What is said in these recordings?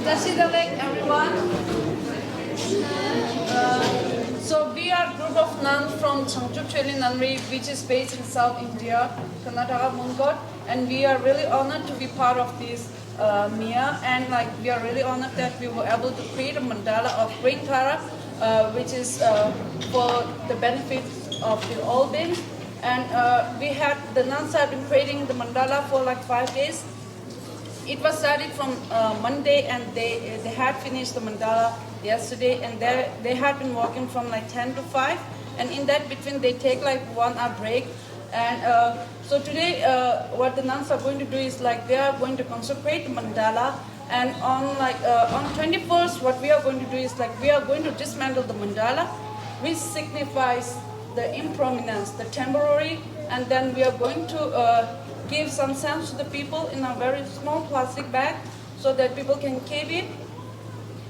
Dasidalek, everyone. So we are a group of nuns from Changchuk Cheli Nunnery, which is based in South India, Karnataka, Mungkot, and we are really honored to be part of this MiA, and we are really honored that we were able to create a mandala of Green Tara, which is for the benefit of the all beings. And the nuns have been creating the mandala for 5 days. It was started from Monday, and they had finished the mandala yesterday, and they had been working from 10 to 5, and in that between they take 1 hour break. And so today what the nuns are going to do is they are going to consecrate the mandala, and on 21st what we are going to do is we are going to dismantle the mandala, which signifies the impermanence, the temporary, and then we are going to give some stamps to the people in a very small plastic bag so that people can keep it.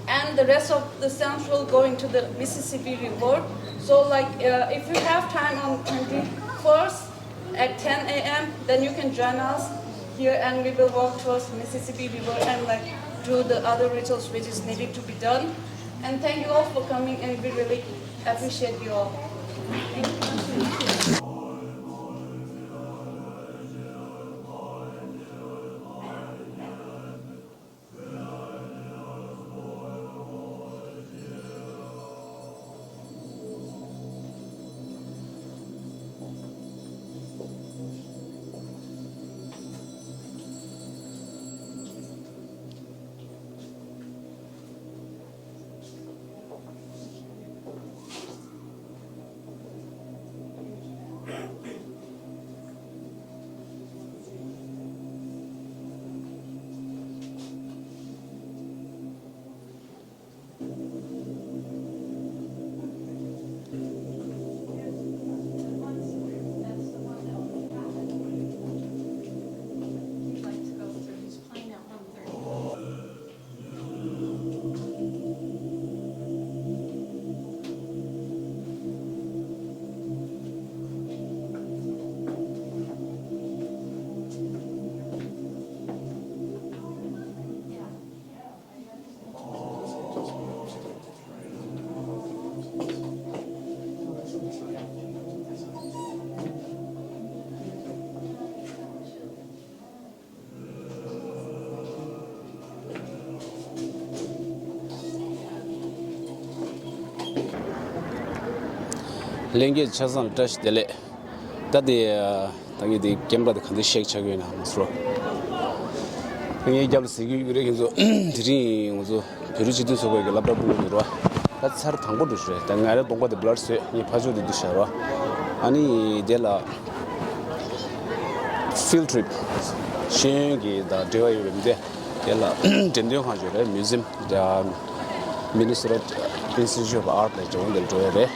And the rest of the stamps will go into the Mississippi River. So if you have time on 21st at 10 a.m., then you can join us here, and we will walk towards the Mississippi River and do the other rituals which is needed to be done. And thank you all for coming, and we really appreciate you all. Thank you. Language chasang touch dele tadi tagi di camera de khandi shake chagwe na masro ngi jab sigi gure kinzo diri ngozo peruji du sogo ge labra bu ro ta sar thangbo du shre ta ngare dongba de blood se ni phaju de disharo ani dela field trip shingi da dewa yumde dela dendyo kha jore museum da Ministry Institute of Art la jong del doere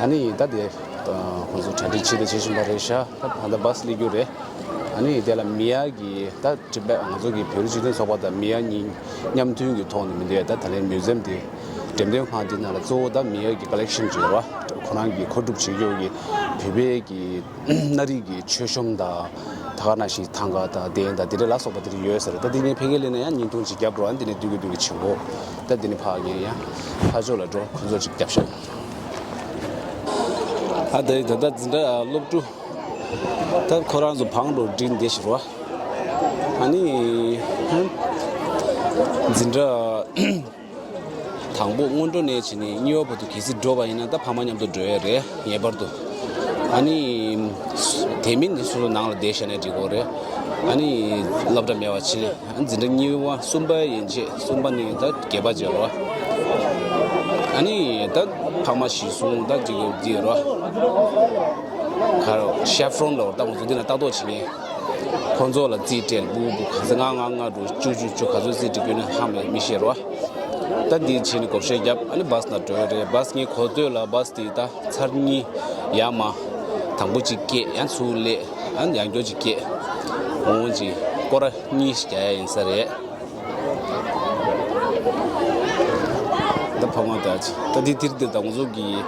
아니 다데 혼자 tradi치 decision 바레샤 다 bus 리그레 아니 데라 미야기 다 집에 안저기 별지든 서바다 미야니 냠투기 돈인데 다 달린 뮤지엄디 템데 하디나라 조다 미야기 컬렉션 지와 코난기 코둑치 요기 베베기 나리기 최숑다 다가나시 탕가다 데엔다 디레라 서바들이 요에서 다디니 페겔레네 닌통 지갑로 안디네 두기두기 치고 다디니 파게야 파졸라도 콘조 직답션 아데 다다 진짜 롭투 다 코란조 방도 딘 데시로 아니 진짜 당보 온도네 지니 니어부터 기스 드바이나 다 파마냠도 드여레 예버도 아니 대민 수로 나올 대션에 지고래 아니 럽다 메와치 안 진짜 니와 숨바 인지 숨바니 다 개바지로 아니 다 파마시 송다 지고 지로 가로 셰프론로 다 무슨이나 따도 치니 콘솔라 디테일 부부 가상강강도 주주주 가족이 되는 하면 미시로 다디 치니 kopshejap ani basna toyre basni khodola bastita charni yama thangbuji ke yansule an yangjoji ke onji kora ni skaya insare da phamadaji tadi tirde da uzogi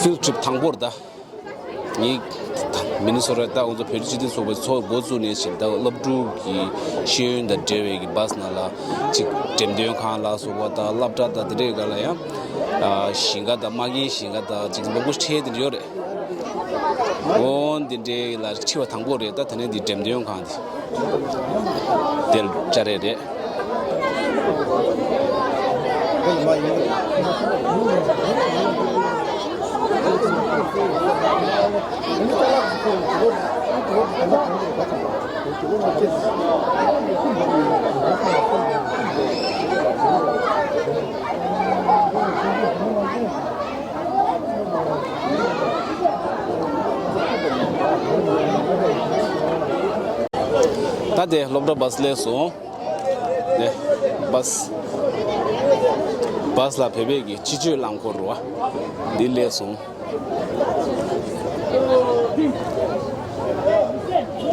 field trip thangborda 이 미니소라다 온도 페르치디 소버 소 고즈네 신다 럽두기 시윤다 제웨기 바스나라 직 템데용 칸라 소바다 랍다다 드레가라야 아 싱가다 마기 싱가다 지금 보고 스테드리오레 온 딘데 라 치와 당고레다 타네 디 템데용 칸디 델 자레레 Tade lobda bus le so ne bus la phebe gi chichu lang ko ro di le so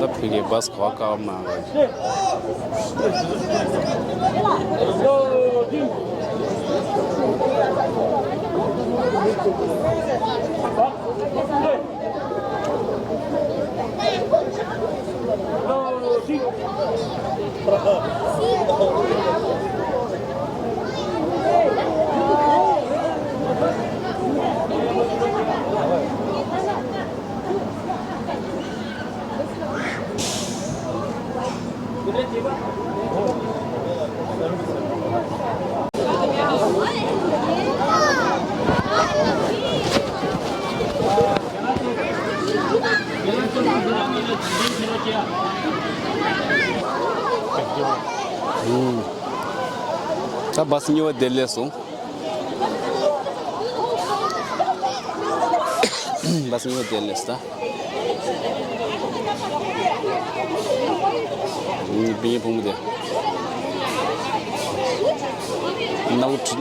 da phege bus ko ka ma 자 바스니와 델레소 바스니와 델레스타 비에 보면 나우트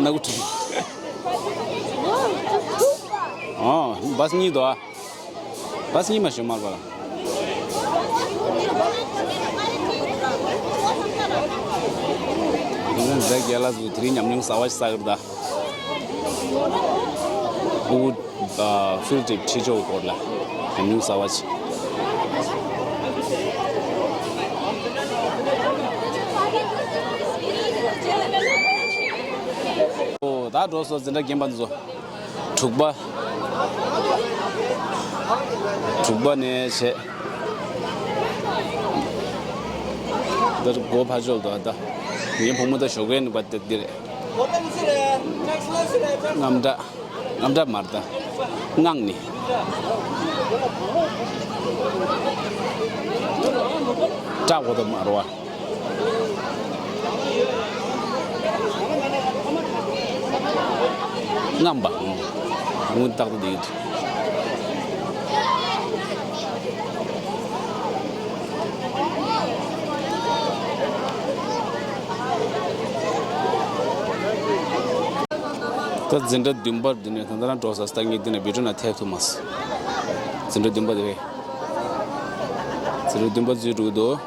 아 바스니도 바스니 마셔 말봐 이는 자기야라 주트리 냠닝 사와시 사그다 우 필드 치조 거라 냠닝 사와시 오 다도서 진짜 gem반조 죽바네 제 더 고파절도 하다 이 보면도 쇼겐 받듯들 남다 말다 낭니 자고도 말와 남바 문 딱도 되지 그 진짜 dimba dine tandaran tosa stangi dine bituna thetumas 진짜 dimba de 진짜 dimba jirudo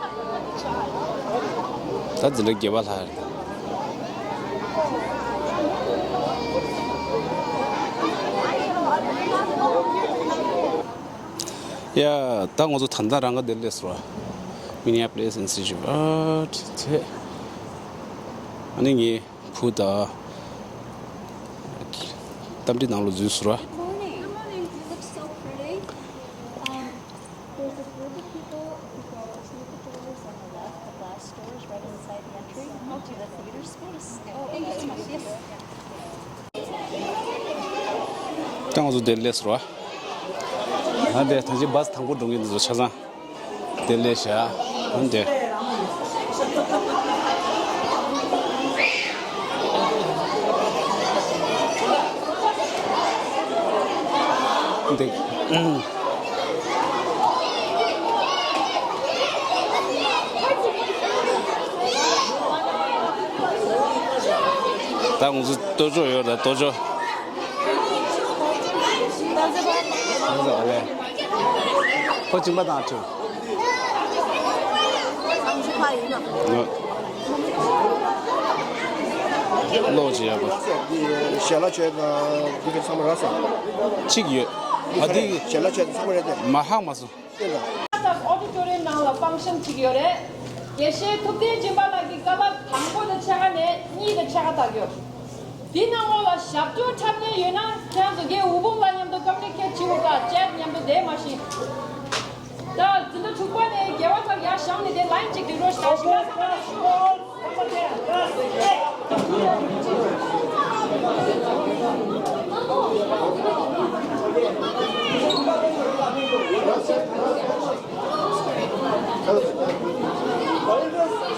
다 진짜 개발 하 야 땅어도 단단한 거 낼랬어 미니아 플레이스 인스티튜트 아니 이 부다 tamdi nanglo jusra Good morning. You look so pretty. There's this group of people who go to the doors on the left, the glass doors right inside the entry, to the theater space. Oh, thank you so much. Yes. 땅어도 낼랬어 근데 다시 버스 타고 동인도 찾아 낼래샤 근데 딱 무슨 도저요 나 도저 그래서 원래 거짓말 안 쳐. 30块1个. 로지야 봐. 你写了这个这个上面啥？ 7个月 어디 젤라체도 선물해야 돼. 마항 마서. auditorium now function together. 예시 토대 진발하기 까봐 방고의 차가네 니의 차가다겨. 디나모가 샵도 참여 예나 그냥 그게 5분 반염도 커뮤니케이트 지고가 챗냠도 내 맛이. 자, 진짜 초반에 개화사 야 샹네 내 라인 찍기로 시작하시면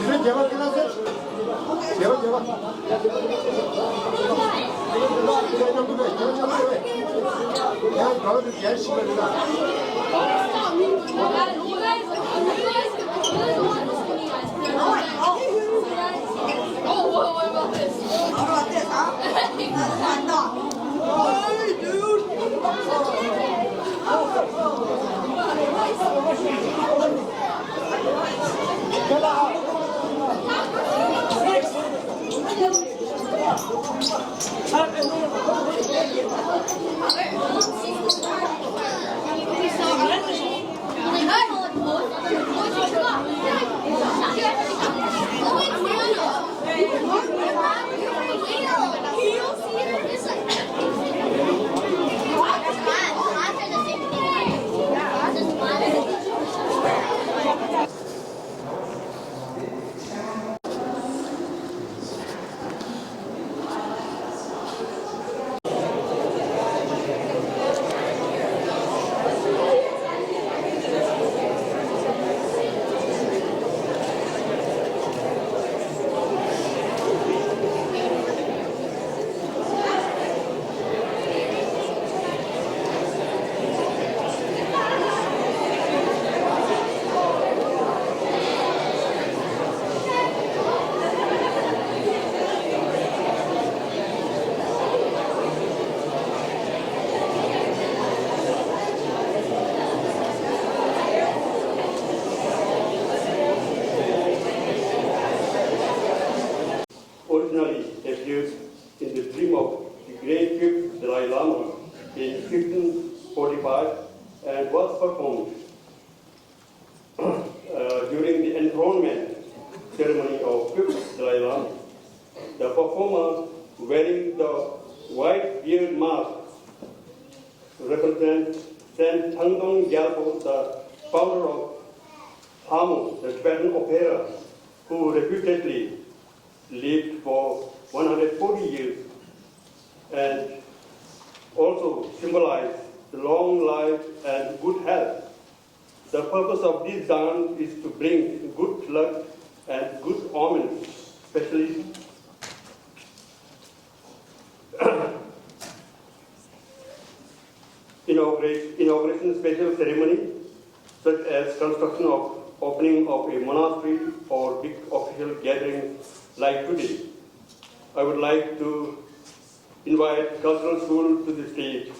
Sizin cevap nasıl? Cevap. Ya kalau diğer şeyler Oh, what about this? What about this, huh? That's not. Hey, dude! Originally appeared in the dream of the great fifth Dalai Lama in 1545 and was performed during the enthronement ceremony of fifth Dalai Lama. The performer wearing the white beard mask represents Saint Tangdong Gyalpo, the founder of Hamo, the Tibetan opera, who reputedly lived for 140 years and also symbolize long life and good health. The purpose of this dance is to bring good luck and good omens, especially inauguration special ceremony such as construction of opening of a monastery or big official gathering like today. I would like to invite cultural school to the stage.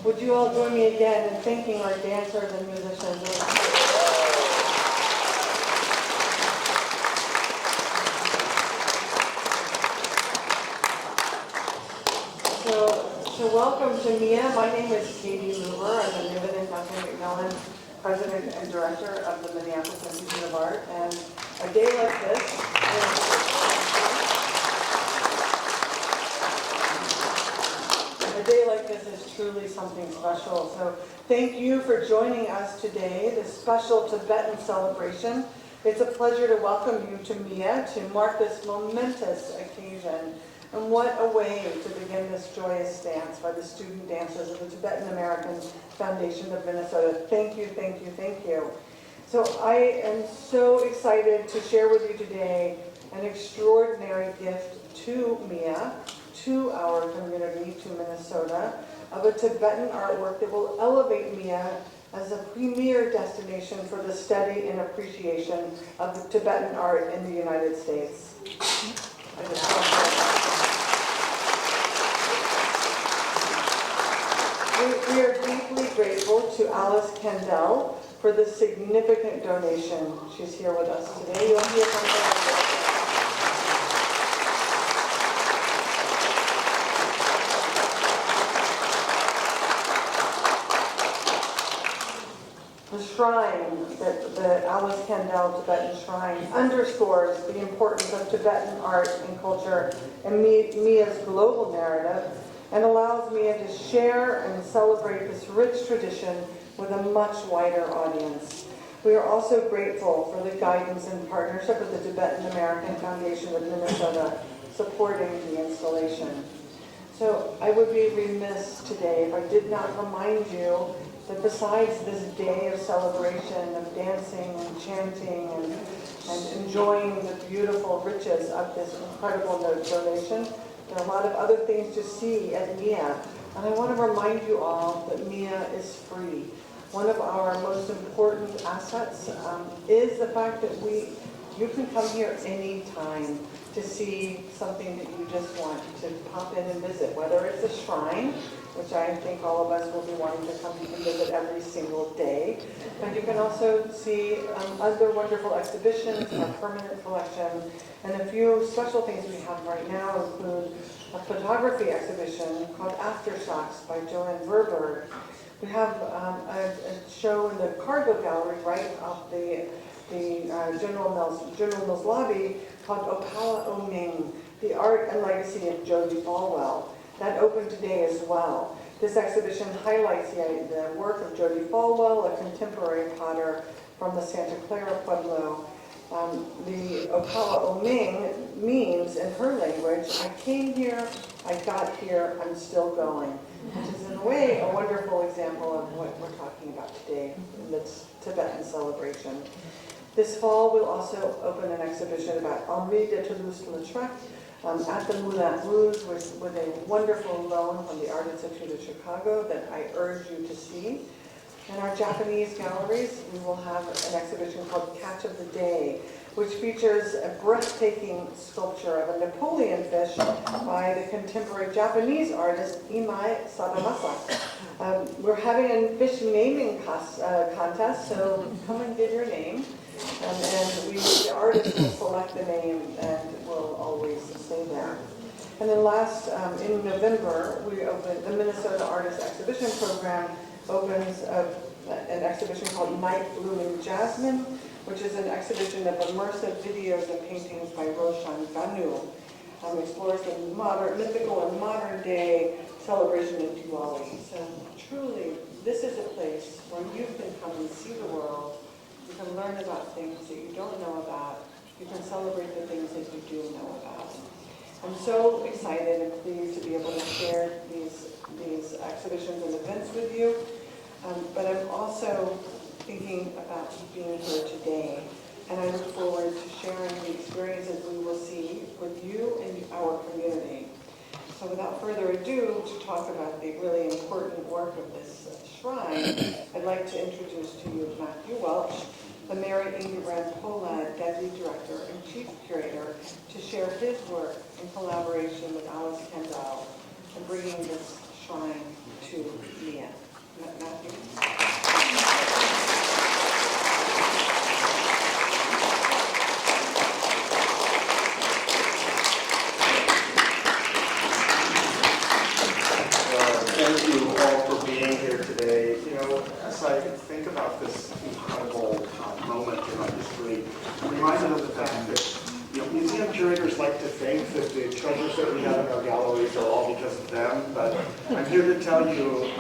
Would you all join me again in thanking our dancers and musicians? So welcome to MiA. My name is Katie Luber. I'm the Niven and Dr. McMillan President and Director of the Minneapolis Institute of Art. And a day like this, is truly something special. So thank you for joining us today, this special Tibetan celebration. It's a pleasure to welcome you to MiA to mark this momentous occasion. And what a way to begin this joyous dance by the student dancers of the Tibetan American Foundation of Minnesota. Thank you, thank you, thank you. So I am so excited to share with you today an extraordinary gift to MiA, to our community, to Minnesota, of a Tibetan artwork that will elevate MiA as a premier destination for the study and appreciation of the Tibetan art in the United States. We are deeply grateful to Alice Kandell for this significant donation. She's here with us today. You'll hear from her. The shrine, the Alice Kandell Tibetan Shrine, underscores the importance of Tibetan art and culture in MiA's global narrative, and allows MiA to share and celebrate this rich tradition with a much wider audience. We are also grateful for the guidance and partnership of the Tibetan American Foundation of Minnesota supporting the installation. So I would be remiss today if I did not remind you that besides this day of celebration, of dancing and chanting and enjoying the beautiful riches of this incredible donation, there are a lot of other things to see at MiA, and I want to remind you all that MiA is free. One of our most important assets is the fact that you can come here anytime to see something that you just want to pop in and visit, whether it's a shrine, which I think all of us will be wanting to come and visit every single day. But you can also see other wonderful exhibitions, our permanent collection, and a few special things we have right now include a photography exhibition called Aftershocks by Joanne Verberg. We have a show in the cargo gallery right off the General Mills lobby called Opala Oming, the art and legacy of Jody Falwell. That opened today as well. This exhibition highlights the work of Jody Falwell, a contemporary potter from the Santa Clara Pueblo. The Opala Oming means, in her language, I came here, I got here, I'm still going, which is in a way a wonderful example of what we're talking about today in this Tibetan celebration. This fall, we'll also open an exhibition about Henri de Toulouse-Lautrec at the Moulin Rouge with a wonderful loan from the Art Institute of Chicago that I urge you to see. In our Japanese galleries, we will have an exhibition called Catch of the Day, which features a breathtaking sculpture of a Napoleon fish by the contemporary Japanese artist MiA Sadamasa. We're having a fish naming contest, so come and give your name. And the artist will select the name and will always stay there. And then last, in November, we opened the Minnesota Artist Exhibition Program opens an exhibition called Night Blooming Jasmine, which is an exhibition of immersive videos and paintings by Roshan Banu. Explores the mythical and modern day celebration of Diwali. So truly, this is a place where you can come and see the world. You can learn about things that you don't know about. You can celebrate the things that you do know about. I'm so excited and pleased to be able to share these exhibitions and events with you. But I'm also thinking about being here today. And I look forward to sharing the experiences we will see with you and our community. So without further ado, to talk about the really important work of this shrine, I'd like to introduce to you Matthew Welch, the Mary Ingebrand Pohlad Deputy Director and Chief Curator, to share his work in collaboration with Alice Kandell in bringing this shrine to MiA. Matthew? Thank you all for being here today. You know, as I think about this incredible moment in our history, I'm reminded of the fact that museum curators like to think that the treasures that we have in our galleries are all because of them, but I'm here to tell you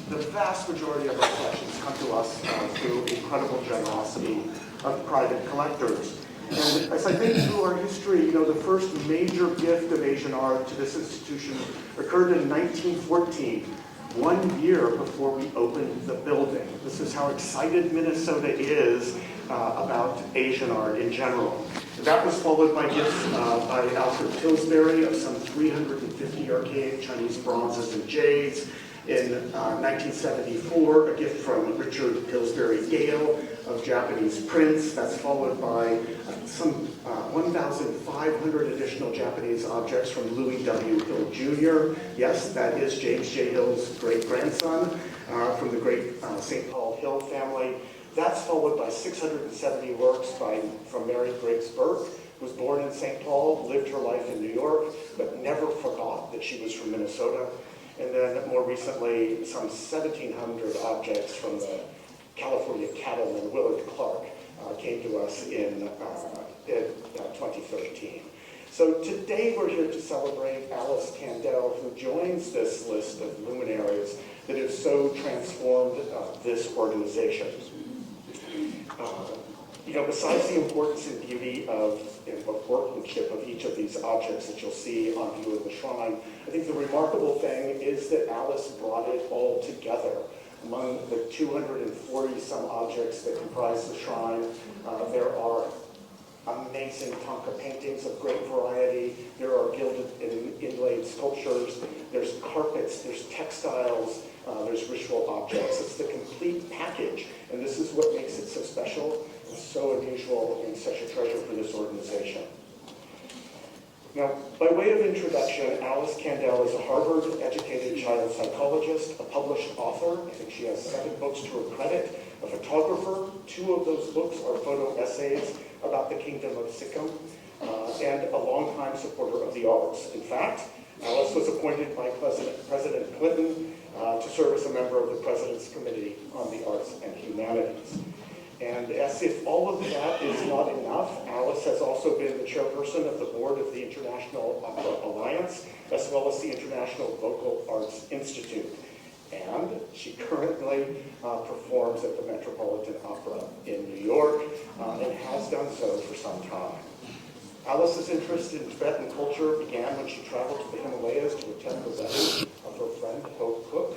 the vast majority of our collections come to us through incredible generosity of private collectors. And as I think through our history, the first major gift of Asian art to this institution occurred in 1914, 1 year before we opened the building. This is how excited Minnesota is about Asian art in general. That was followed by gifts by Alfred Pillsbury of some 350 archaic Chinese bronzes and jades. In 1974, a gift from Richard Pillsbury Gale of Japanese prints. That's followed by some 1,500 additional Japanese objects from Louis W. Hill Jr. Yes, that is James J. Hill's great-grandson from the great St. Paul Hill family. That's followed by 670 works from Mary Briggs Burke, who was born in St. Paul, lived her life in New York, but never forgot that she was from Minnesota. And then more recently, some 1,700 objects from the California cattleman Willard Clark came to us in 2013. So today we're here to celebrate Alice Kandell, who joins this list of luminaries that have so transformed this organization. Besides the importance and beauty of workmanship of each of these objects that you'll see on view in the shrine, I think the remarkable thing is that Alice brought it all together. Among the 240 some objects that comprise the shrine, there are amazing Tonka paintings of great variety. There are gilded and inlaid sculptures. There's carpets. There's textiles. There's ritual objects. It's the complete package, and this is what makes it so special and so unusual and such a treasure for this organization. Now, by way of introduction, Alice Kandell is a Harvard-educated child psychologist, a published author. I think she has 7 books to her credit, a photographer. 2 of those books are photo essays about the Kingdom of Sikkim, and a longtime supporter of the arts. In fact, Alice was appointed by President Clinton to serve as a member of the President's Committee on the Arts and Humanities. And as if all of that is not enough, Alice has also been the chairperson of the board of the International Opera Alliance, as well as the International Vocal Arts Institute. And she currently performs at the Metropolitan Opera in New York, and has done so for some time. Alice's interest in Tibetan culture began when she traveled to the Himalayas to attend the wedding of her friend Ho Cook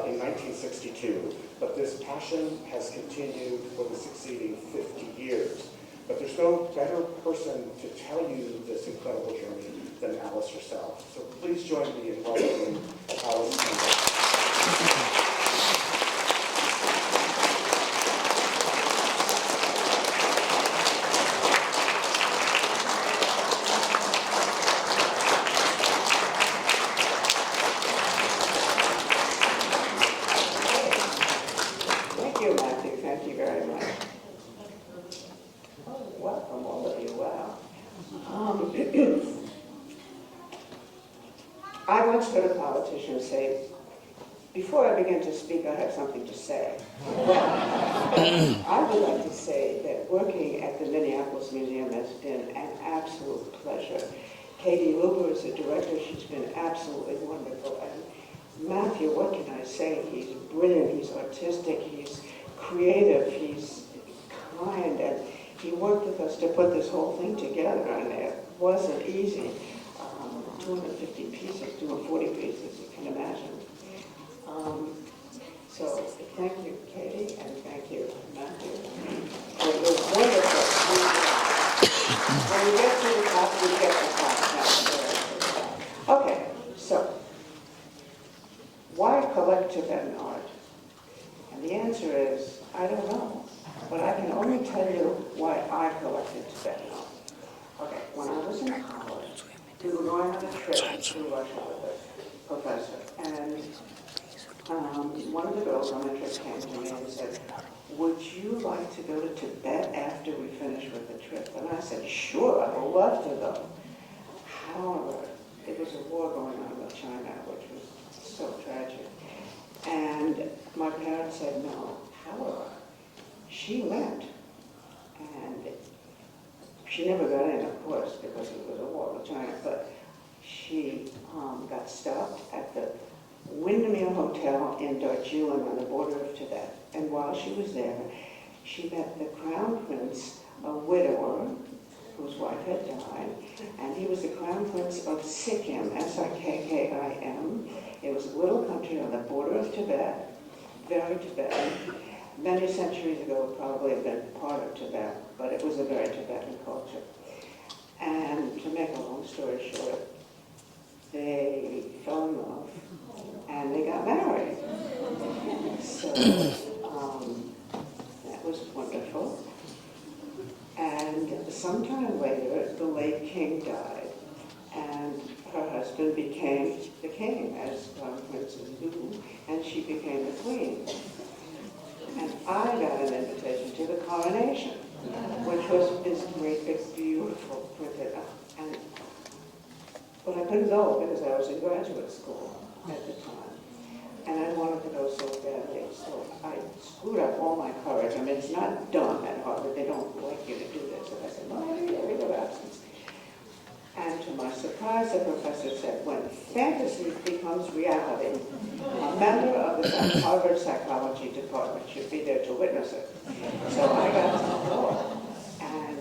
in 1962. But this passion has continued for the succeeding 50 years. But there's no better person to tell you this incredible journey than Alice herself. So please join me in welcoming Alice Kandell. Thank you, Matthew. Thank you very much. Oh, welcome, all of you. Wow. I once heard a politician say, before I begin to speak, I have something to say. Well, I would like to say that working at the Minneapolis Museum has been an absolute pleasure. Katie Luber is the director. She's been absolutely wonderful. And Matthew, what can I say? He's brilliant. He's artistic. He's creative. He's kind. And he worked with us to put this whole thing together. And it wasn't easy. 250 pieces, 240 pieces, you can imagine. So thank you, Katie, and thank you, Matthew. It was wonderful. When we get to the top, we get the top. Okay, so why collect Tibetan art? And the answer is, I don't know. But I can only tell you why I collected Tibetan art. Okay, when I was in college, we were going on a trip to Russia with professor. And one of the girls on the trip came to me and said, would you like to go to Tibet after we finish with the trip? And I said, sure, I would love to go. However, there was a war going on with China, which was so tragic. And my parents said no. However, she went. And she never got in, of course, because it was a war with China, but she got stopped at the Windermere Hotel in Darjeeling on the border of Tibet. And while she was there, she met the Crown Prince, a widower, whose wife had died, and he was the Crown Prince of Sikkim, S-I-K-K-I-M. It was a little country on the border of Tibet, very Tibetan. Many centuries ago, it probably had been part of Tibet, but it was a very Tibetan culture. And to make a long story short, they fell in love, and they got married. So that was wonderful. And sometime later, the late king died, and her husband became the king, as Crown princes do, and she became the queen. And I got an invitation to the coronation, which was this great, big, beautiful printed up. But I couldn't go because I was in graduate school at the time. And I wanted to go so badly, so I screwed up all my courage. I mean, it's not done at Harvard. They don't like you to do this. And I said, no, I need a leave of absence. And to my surprise, the professor said, when fantasy becomes reality, a member of the Harvard psychology department should be there to witness it. So I got to go. And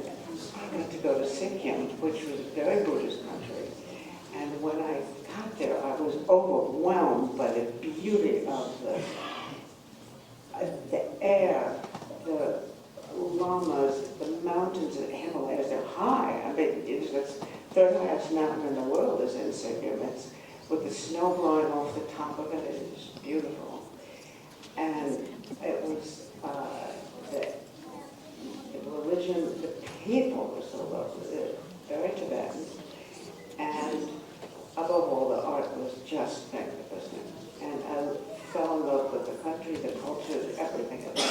I got to go to Sikkim, which was a very Buddhist country. And when I got there, I was overwhelmed by the beauty of the air, the lamas, the mountains of the Himalayas. They're high. I mean, it's the third highest mountain in the world is in Sikkim. It's with the snow blowing off the top of it. It's beautiful. And it was the religion, the people were so lovely. They're very Tibetan. And above all, the art was just magnificent. And I fell in love with the country, the culture, everything about it.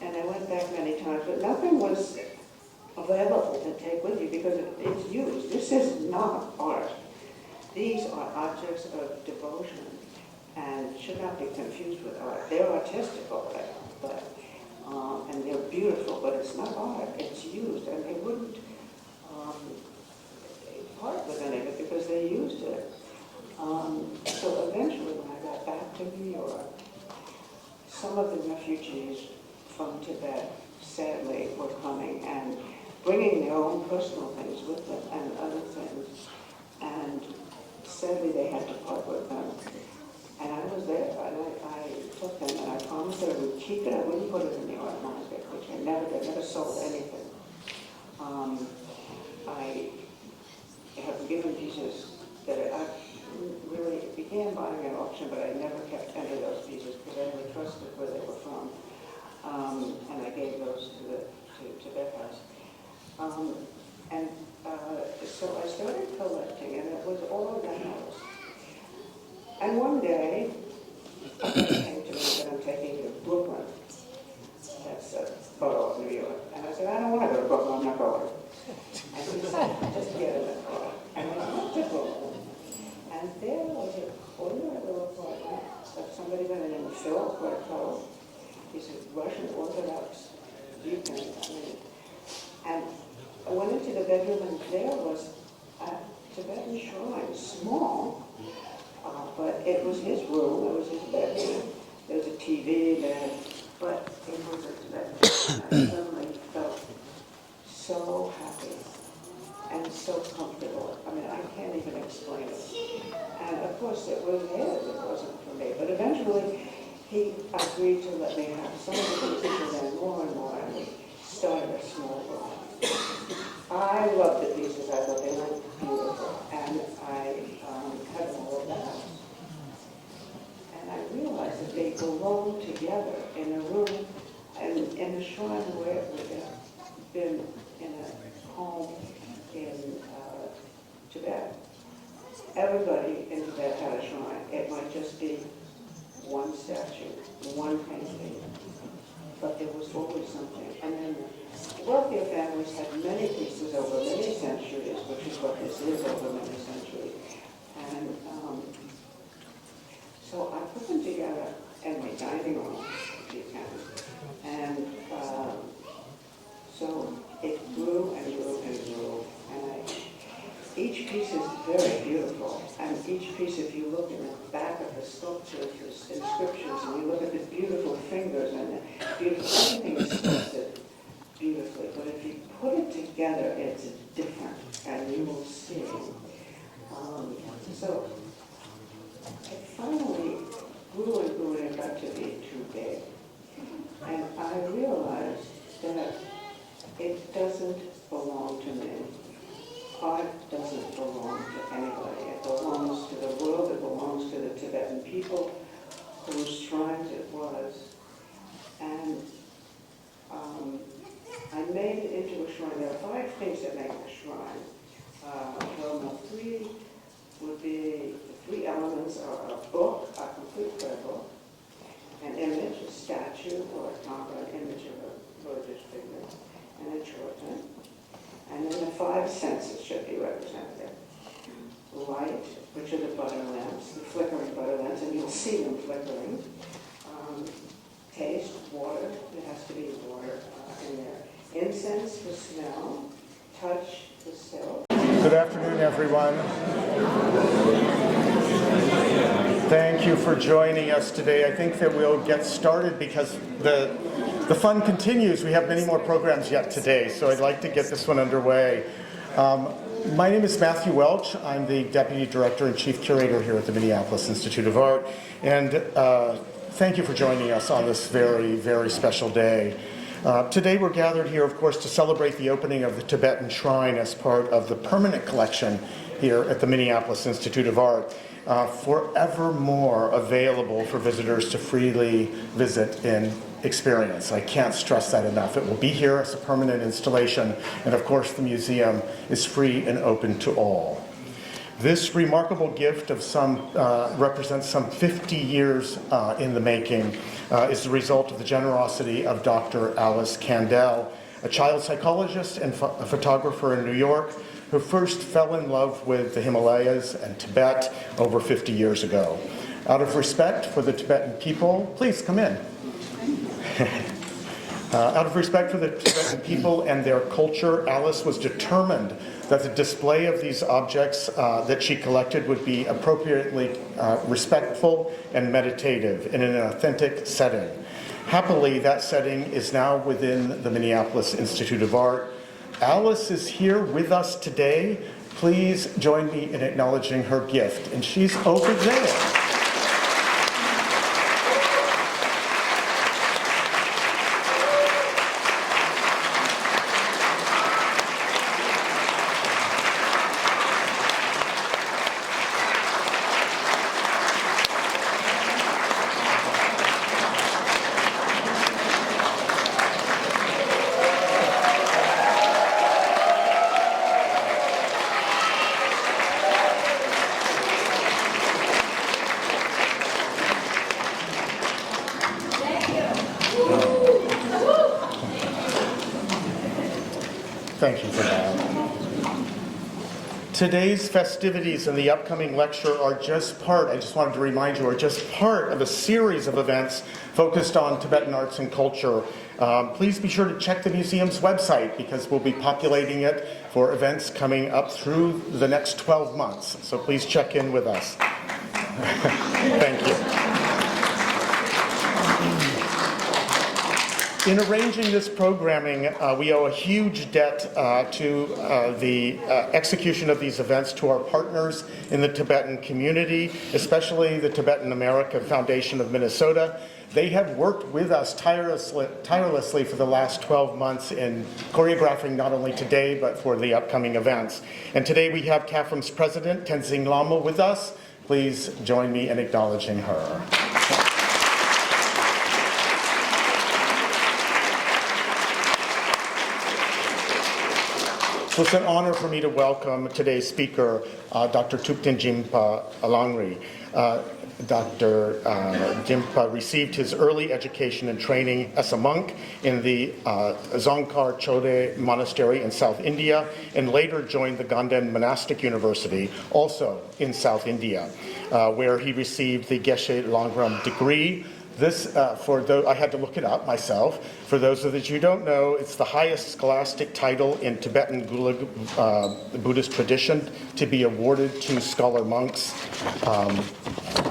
And I went back many times, but nothing was available to take with you because it's used. This is not art. These are objects of devotion and should not be confused with art. They're artistic, but and they're beautiful, but it's not art. It's used, and they wouldn't part with any of it because they used it. So eventually, when I got back to New York, some of the refugees from Tibet, sadly, were coming and bringing their own personal things with them and other things. And sadly, they had to part with them. And I was there, and I took them, and I promised that I would keep it. I wouldn't put it in the art market, which I never did. Never sold anything. I have given pieces that I really began buying at auction, but I never kept any of those pieces because I never trusted where they were from. And I gave those to their house. So I started collecting, and it was all the house. And one day, it came to me that I'm taking to Brooklyn. That's a photo of New York. And I said, I don't want to go to Brooklyn, I'm not going. And he said, just get in the car. And I went to Brooklyn. And there was an ordinary little apartment of somebody by the name of Phil Quarto. He's a Russian Orthodox deacon. And I went into the bedroom, and there was a Tibetan shrine, small, but it was his room, it was his bedroom. There was a TV there, but it was a Tibetan shrine. I suddenly felt so happy and so comfortable. I mean, I can't even explain it. And of course, it was his, it wasn't for me. But eventually, he agreed to let me have some of the pieces, and then more and more, and we started a small room. I loved the pieces. I thought they were beautiful, and I had them all over the house. And I realized that they belonged together in a room, and in the shrine where we had been in a home in Tibet. everybody in Tibet had a shrine. It might just be one statue, one painting, but there was always something. And then wealthier families had many pieces over many centuries, which is what this is, over many centuries. And so I put them together in my dining room, if you can. And so it grew and grew and grew. And each piece is very beautiful. And each piece, if you look in the back of the sculpture, there's inscriptions, and you look at the beautiful fingers and the beautiful, everything is sculpted beautifully. But if you put it together, it's different, and you will see. So it finally grew and grew and got to be too big. And I realized that it doesn't belong to me. Art doesn't belong to anybody. It belongs to the world. It belongs to the Tibetan people whose shrines it was. And I made it into a shrine. There are 5 things that make a shrine. Well, no, 3 would be, the 3 elements are a book, a complete prayer book, an image, a statue, or an image of a Buddhist figure, and a children. And then the 5 senses should be represented. Light, which are the butter lamps, the flickering butter lamps, and you'll see them flickering. Taste, water, there has to be water in there. Incense, the smell. Touch, the self. Good afternoon, everyone. Thank you for joining us today. I think that we'll get started because the fun continues. We have many more programs yet today, so I'd like to get this one underway. My name is Matthew Welch. I'm the Deputy Director and Chief Curator here at the Minneapolis Institute of Art, and thank you for joining us on this very, very special day. Today we're gathered here, of course, to celebrate the opening of the Tibetan Shrine as part of the permanent collection here at the Minneapolis Institute of Art, forevermore available for visitors to freely visit and experience. I can't stress that enough. It will be here as a permanent installation, and of course the museum is free and open to all. This remarkable gift of represents some 50 years in the making, is the result of the generosity of Dr. Alice Kandell, a child psychologist and a photographer in New York, who first fell in love with the Himalayas and Tibet over 50 years ago. Out of respect for the Tibetan people, please come in. Out of respect for the Tibetan people and their culture, Alice was determined that the display of these objects that she collected would be appropriately respectful and meditative in an authentic setting. Happily, that setting is now within the Minneapolis Institute of Art. Alice is here with us today. Please join me in acknowledging her gift, and she's over there. Thank you for that. Today's festivities and the upcoming lecture are just part, I just wanted to remind you, are just part of a series of events focused on Tibetan arts and culture. Please be sure to check the museum's website because we'll be populating it for events coming up through the next 12 months. So please check in with us. Thank you. In arranging this programming, we owe a huge debt to the execution of these events to our partners in the Tibetan community, especially the Tibetan America Foundation of Minnesota. They have worked with us tirelessly for the last 12 months in choreographing not only today, but for the upcoming events. And today we have TAFM's president, Tenzing Lama, with us. Please join me in acknowledging her. So it's an honor for me to welcome today's speaker, Dr.Thupten Jinpa Alangri. Dr. Jinpa received his early education and training as a monk in the Dzongkhar Chode Monastery in South India, and later joined the Kandell Monastic University, also in South India, where he received the Geshe Langram degree. This, I had to look it up myself. For those of you who don't know, it's the highest scholastic title in Tibetan Buddhist tradition to be awarded to scholar monks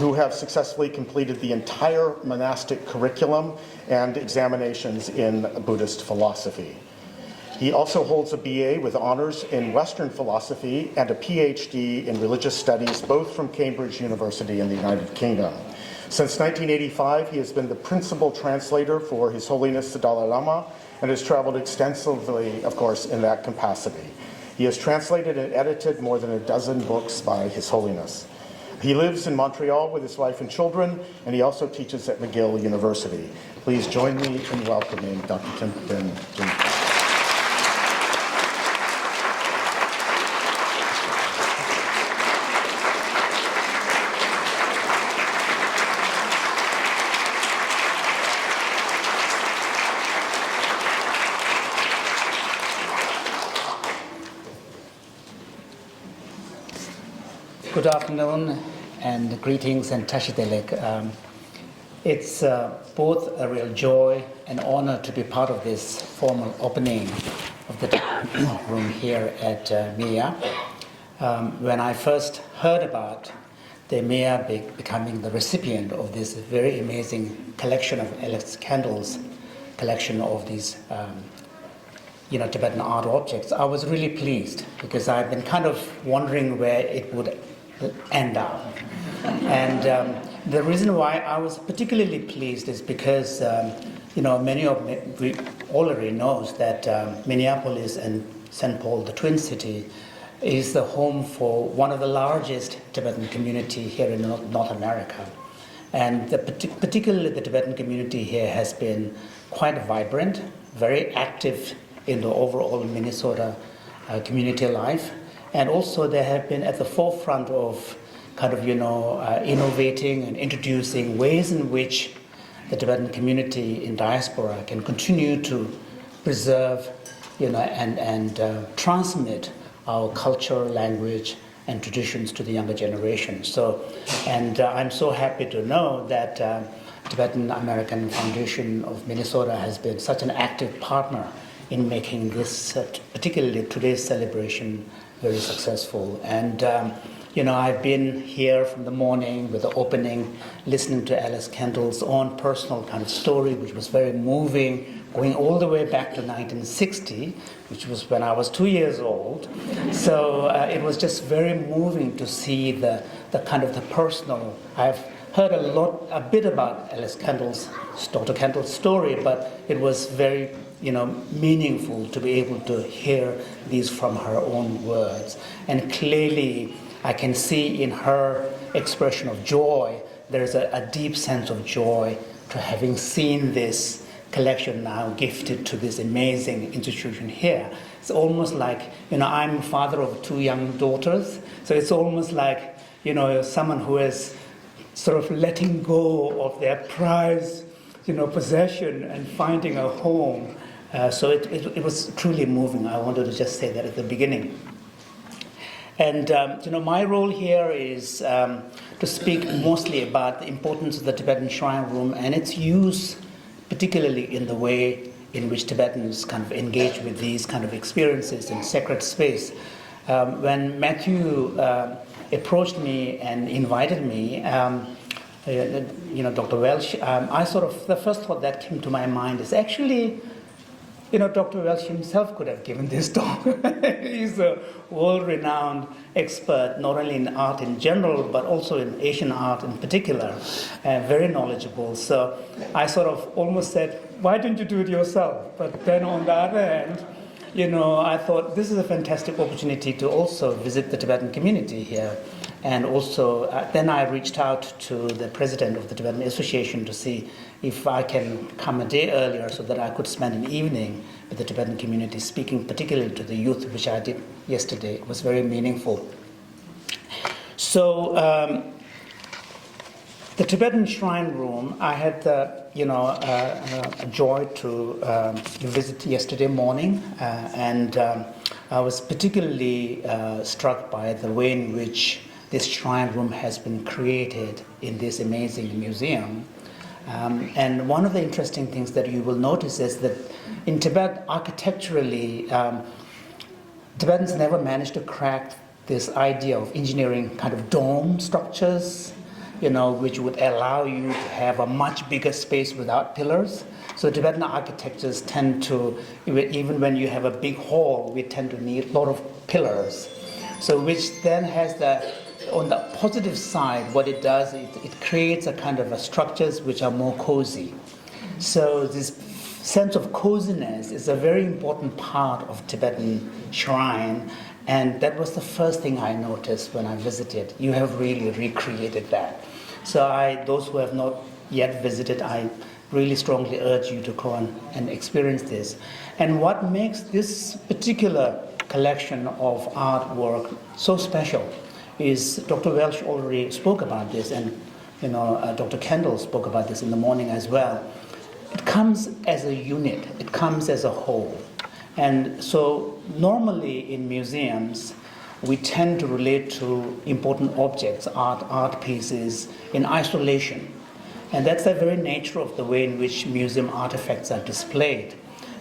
who have successfully completed the entire monastic curriculum and examinations in Buddhist philosophy. He also holds a BA with honors in Western philosophy and a PhD in religious studies, both from Cambridge University in the United Kingdom. Since 1985, he has been the principal translator for His Holiness the Dalai Lama and has traveled extensively, of course, in that capacity. He has translated and edited more than a dozen books by His Holiness. He lives in Montreal with his wife and children, and he also teaches at McGill University. Please join me in welcoming Dr. Thupten Jinpa. Good afternoon and greetings and Tashidelek. It's both a real joy and honor to be part of this formal opening of the room here at MiA. When I first heard about the MiA becoming the recipient of this very amazing collection of Alex Kandell's collection of these Tibetan art objects, I was really pleased because I've been kind of wondering where it would end up. And the reason why I was particularly pleased is because, many of we already knows that Minneapolis and St. Paul, the Twin City, is the home for one of the largest Tibetan community here in North America. And particularly the Tibetan community here has been quite vibrant, very active in the overall Minnesota community life. And also they have been at the forefront of innovating and introducing ways in which the Tibetan community in diaspora can continue to preserve, and transmit our culture, language, and traditions to the younger generation. I'm so happy to know that Tibetan American Foundation of Minnesota has been such an active partner in making this, particularly today's celebration, very successful. And I've been here from the morning with the opening, listening to Alice Kandell's own personal kind of story, which was very moving, going all the way back to 1960, which was when I was 2 years old. So it was just very moving to see the kind of the personal. I've heard a bit about Dr. Kandell's story, but it was very meaningful to be able to hear these from her own words. And clearly, I can see in her expression of joy, there's a deep sense of joy to having seen this collection now gifted to this amazing institution here. It's almost like, I'm a father of 2 young daughters, so it's almost like, someone who is sort of letting go of their prized, possession and finding a home. So it was truly moving. I wanted to just say that at the beginning. And my role here is to speak mostly about the importance of the Tibetan Shrine Room and its use, particularly in the way in which Tibetans kind of engage with these kind of experiences in sacred space. When Matthew approached me and invited me, Dr. Welsh, the first thought that came to my mind is actually, Dr. Welsh himself could have given this talk. He's a world-renowned expert, not only in art in general, but also in Asian art in particular, very knowledgeable. So I sort of almost said, why didn't you do it yourself? But then on the other hand, I thought this is a fantastic opportunity to also visit the Tibetan community here. And also, then I reached out to the president of the Tibetan Association to see if I can come a day earlier so that I could spend an evening with the Tibetan community, speaking particularly to the youth, which I did yesterday. It was very meaningful. So the Tibetan Shrine Room, I had the joy to visit yesterday morning, and I was particularly struck by the way in which this shrine room has been created in this amazing museum. And one of the interesting things that you will notice is that in Tibet, architecturally, Tibetans never managed to crack this idea of engineering kind of dome structures, which would allow you to have a much bigger space without pillars. So Tibetan architectures tend to, even when you have a big hall, we tend to need a lot of pillars. So which then has on the positive side, what it does, it creates a kind of structures which are more cozy. So this sense of coziness is a very important part of Tibetan shrine, and that was the first thing I noticed when I visited. You have really recreated that. So those who have not yet visited, I really strongly urge you to go and experience this. And what makes this particular collection of artwork so special is Dr. Welsh already spoke about this, and Dr. Kandell spoke about this in the morning as well. It comes as a unit, it comes as a whole. And so normally in museums, we tend to relate to important objects, art pieces, in isolation. And that's the very nature of the way in which museum artifacts are displayed.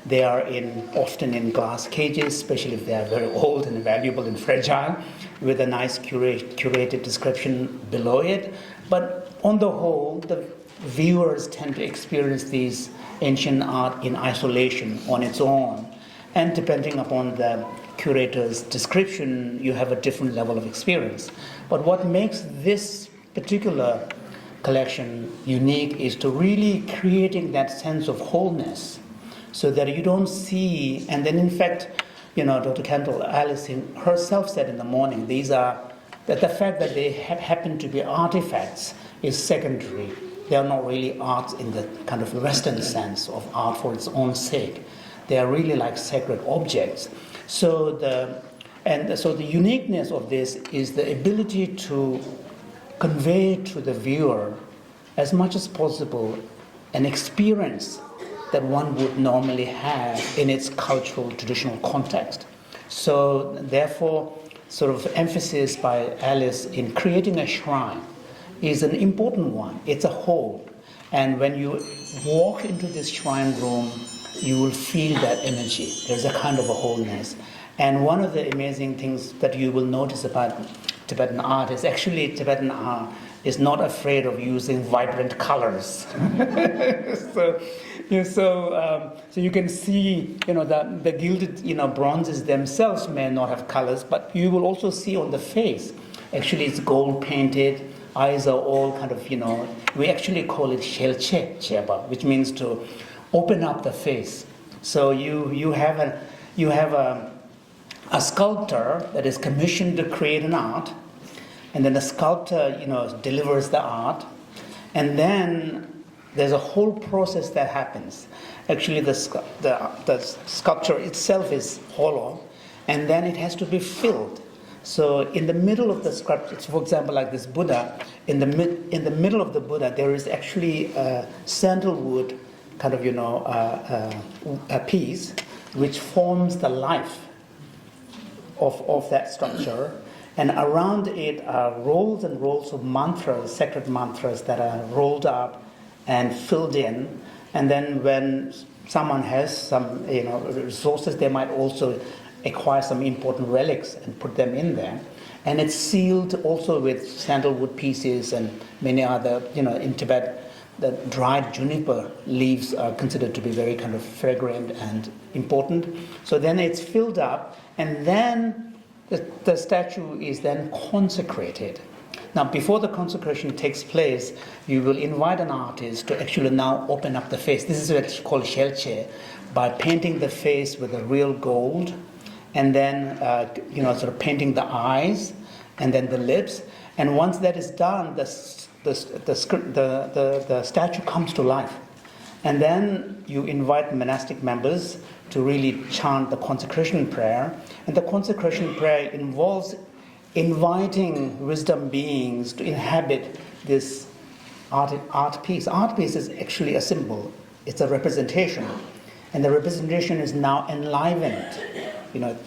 They are often in glass cages, especially if they are very old and valuable and fragile, with a nice curated description below it. But on the whole, the viewers tend to experience these ancient art in isolation on its own. And depending upon the curator's description, you have a different level of experience. But what makes this particular collection unique is to really creating that sense of wholeness, so that you don't see, and then in fact, Dr. Kandell, Alice herself said in the morning, that the fact that they happen to be artifacts is secondary. They are not really art in the kind of Western sense of art for its own sake. They are really like sacred objects. So the uniqueness of this is the ability to convey to the viewer as much as possible an experience that one would normally have in its cultural traditional context. So therefore, sort of emphasis by Alice in creating a shrine is an important one. It's a whole. And when you walk into this shrine room, you will feel that energy. There's a kind of a wholeness. And one of the amazing things that you will notice about Tibetan art is actually Tibetan art is not afraid of using vibrant colors. So you can see, the gilded, bronzes themselves may not have colors, but you will also see on the face, actually it's gold painted, eyes are all kind of, we actually call it shelche cheba, which means to open up the face. So you have a sculptor that is commissioned to create an art, and then the sculptor, delivers the art, and then there's a whole process that happens. Actually, the sculpture itself is hollow, and then it has to be filled. So in the middle of the sculpture, for example, like this Buddha, in the middle of the Buddha, there is actually a sandalwood kind of, a piece which forms the life of that structure. And around it are rolls and rolls of mantras, sacred mantras that are rolled up and filled in. And then when someone has some resources, they might also acquire some important relics and put them in there. And it's sealed also with sandalwood pieces and many other, in Tibet, the dried juniper leaves are considered to be very kind of fragrant and important. So then it's filled up, and then the statue is then consecrated. Now, before the consecration takes place, you will invite an artist to actually now open up the face. This is what's called shelche, by painting the face with a real gold, and then sort of painting the eyes, and then the lips. And once that is done, the statue comes to life. And then you invite monastic members to really chant the consecration prayer. And the consecration prayer involves inviting wisdom beings to inhabit this art piece. Art piece is actually a symbol. It's a representation. And the representation is now enlivened.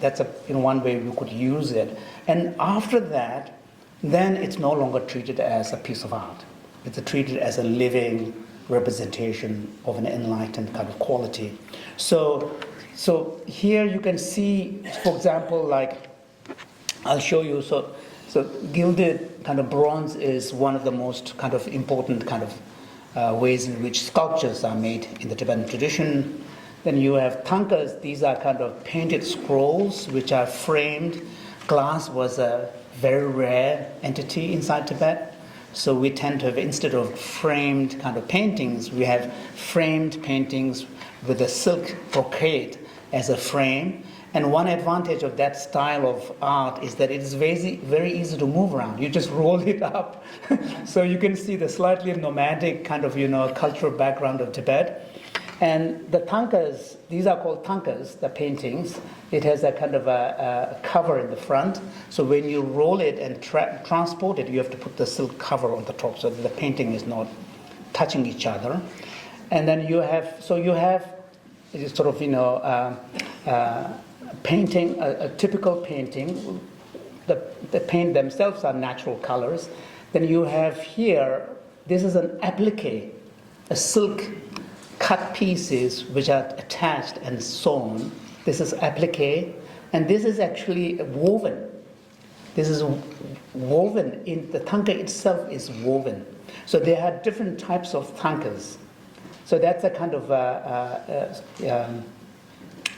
That's in one way we could use it. And after that, then it's no longer treated as a piece of art. It's treated as a living representation of an enlightened kind of quality. So here you can see, for example, like I'll show you. So gilded kind of bronze is one of the most kind of important kind of ways in which sculptures are made in the Tibetan tradition. Then you have tankas. These are kind of painted scrolls which are framed. Glass was a very rare entity inside Tibet. So we tend to have, instead of framed kind of paintings, we have framed paintings with a silk brocade as a frame. And one advantage of that style of art is that it is very easy to move around. You just roll it up. So you can see the slightly nomadic kind of, cultural background of Tibet. And the tankas, these are called tankas, the paintings. It has a kind of a cover in the front. So when you roll it and transport it, you have to put the silk cover on the top so that the painting is not touching each other. And then you have sort of, painting, a typical painting. The paint themselves are natural colors. Then you have here, this is an applique, a silk cut pieces which are attached and sewn. This is applique, and this is actually woven. This is woven in the tanka itself is woven. So there are different types of tankas. So that's a kind of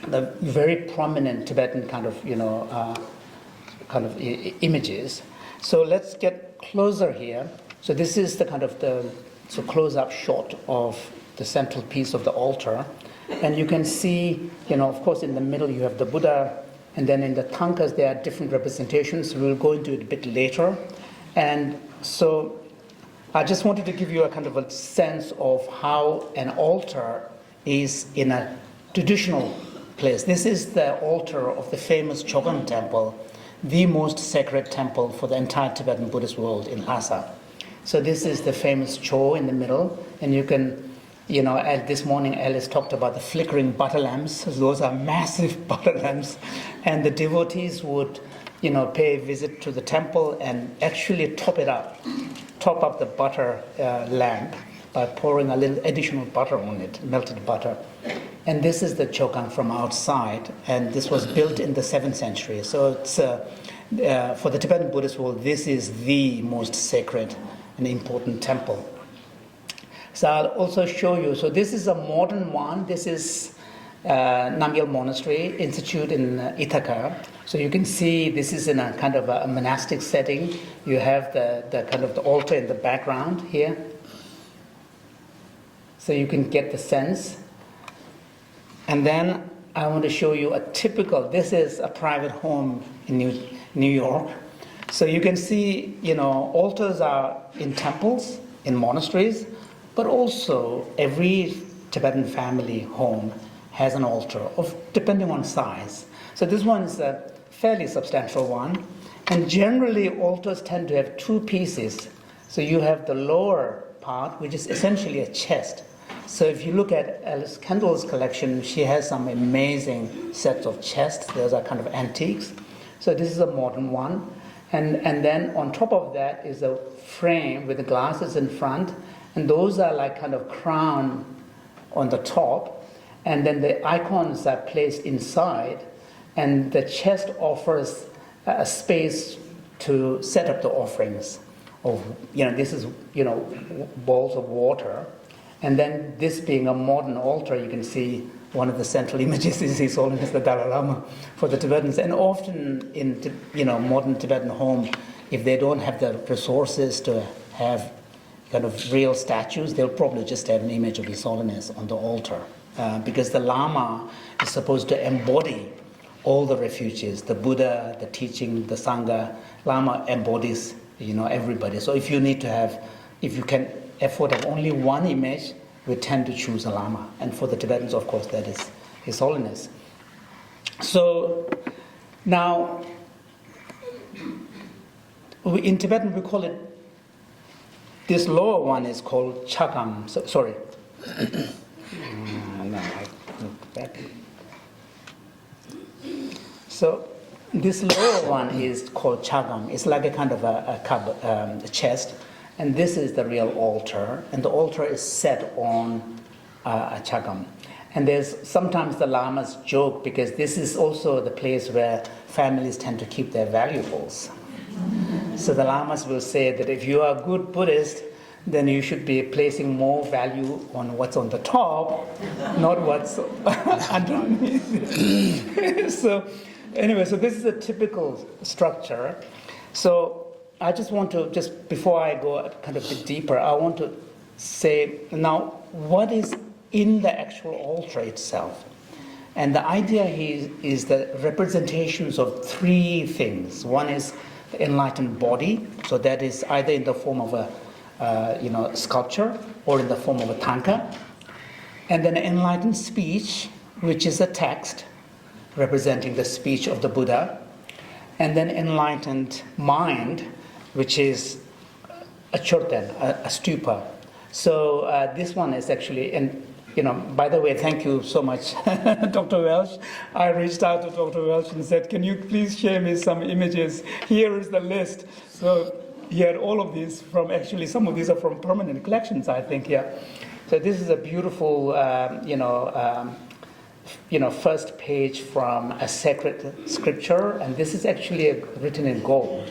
the very prominent Tibetan kind of images. So let's get closer here. So this is the kind of close-up shot of the central piece of the altar. And you can see, of course, in the middle you have the Buddha, and then in the tankas there are different representations. We'll go into it a bit later. And so I just wanted to give you a kind of a sense of how an altar is in a traditional place. This is the altar of the famous Chogyam temple, the most sacred temple for the entire Tibetan Buddhist world in Lhasa. So this is the famous Cho in the middle, and you can, this morning Alice talked about the flickering butter lamps. Those are massive butter lamps, and the devotees would, pay a visit to the temple and actually top up the butter lamp by pouring a little additional butter on it, melted butter. And this is the Chogyam from outside, and this was built in the 7th century. So it's for the Tibetan Buddhist world, this is the most sacred and important temple. So I'll also show you. So this is a modern one. This is Namgyal Monastery Institute in Ithaca. So you can see this is in a kind of a monastic setting. You have the kind of the altar in the background here. So you can get the sense. And then I want to show you this is a private home in New York. So you can see, altars are in temples, in monasteries, but also every Tibetan family home has an altar, depending on size. So this one is a fairly substantial one. And generally, altars tend to have two pieces. So you have the lower part, which is essentially a chest. So if you look at Alice Kandell's collection, she has some amazing sets of chests. Those are kind of antiques. So this is a modern one. And then on top of that is a frame with the glasses in front. And those are like kind of crown on the top. And then the icons are placed inside. And the chest offers a space to set up the offerings. This is, bowls of water. And then this being a modern altar, you can see one of the central images is His Holiness the Dalai Lama for the Tibetans. And often in modern Tibetan home, if they don't have the resources to have kind of real statues, they'll probably just have an image of His Holiness on the altar. Because the Lama is supposed to embody all the refuges, the Buddha, the teaching, the Sangha. Lama embodies, everybody. So if you can afford only one image, we tend to choose a Lama. And for the Tibetans, of course, that is His Holiness. So now, in Tibetan we call it, this lower one is called chagam. So, sorry. No, I look back. So this lower one is called chagam. It's like a kind of a chest, and this is the real altar, and the altar is set on a chagam. And there's sometimes the lamas joke because this is also the place where families tend to keep their valuables. So the lamas will say that if you are a good Buddhist, then you should be placing more value on what's on the top, not what's underneath. So anyway, so this is a typical structure. So I just want to, just before I go kind of a bit deeper, I want to say now what is in the actual altar itself. And the idea here is the representations of three things. One is the enlightened body, so that is either in the form of a sculpture or in the form of a tanka. And then enlightened speech, which is a text representing the speech of the Buddha. And then enlightened mind, which is a churten, a stupa. So this one is actually, and by the way, thank you so much, Dr. Welch. I reached out to Dr. Welch and said, can you please share me some images? Here is the list. So he had all of these from, actually, some of these are from permanent collections, I think, yeah. So this is a beautiful, first page from a sacred scripture, and this is actually written in gold.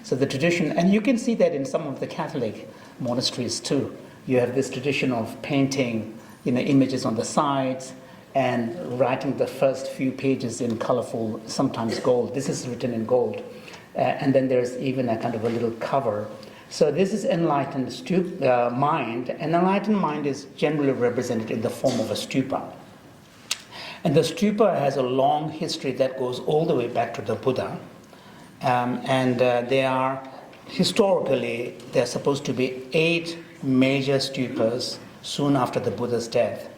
So the tradition, and you can see that in some of the Catholic monasteries too. You have this tradition of painting images on the sides and writing the first few pages in colorful, sometimes gold. This is written in gold. And then there's even a kind of a little cover. So this is enlightened mind. An enlightened mind is generally represented in the form of a stupa. And the stupa has a long history that goes all the way back to the Buddha. They are, historically, they're supposed to be 8 major stupas soon after the Buddha's death,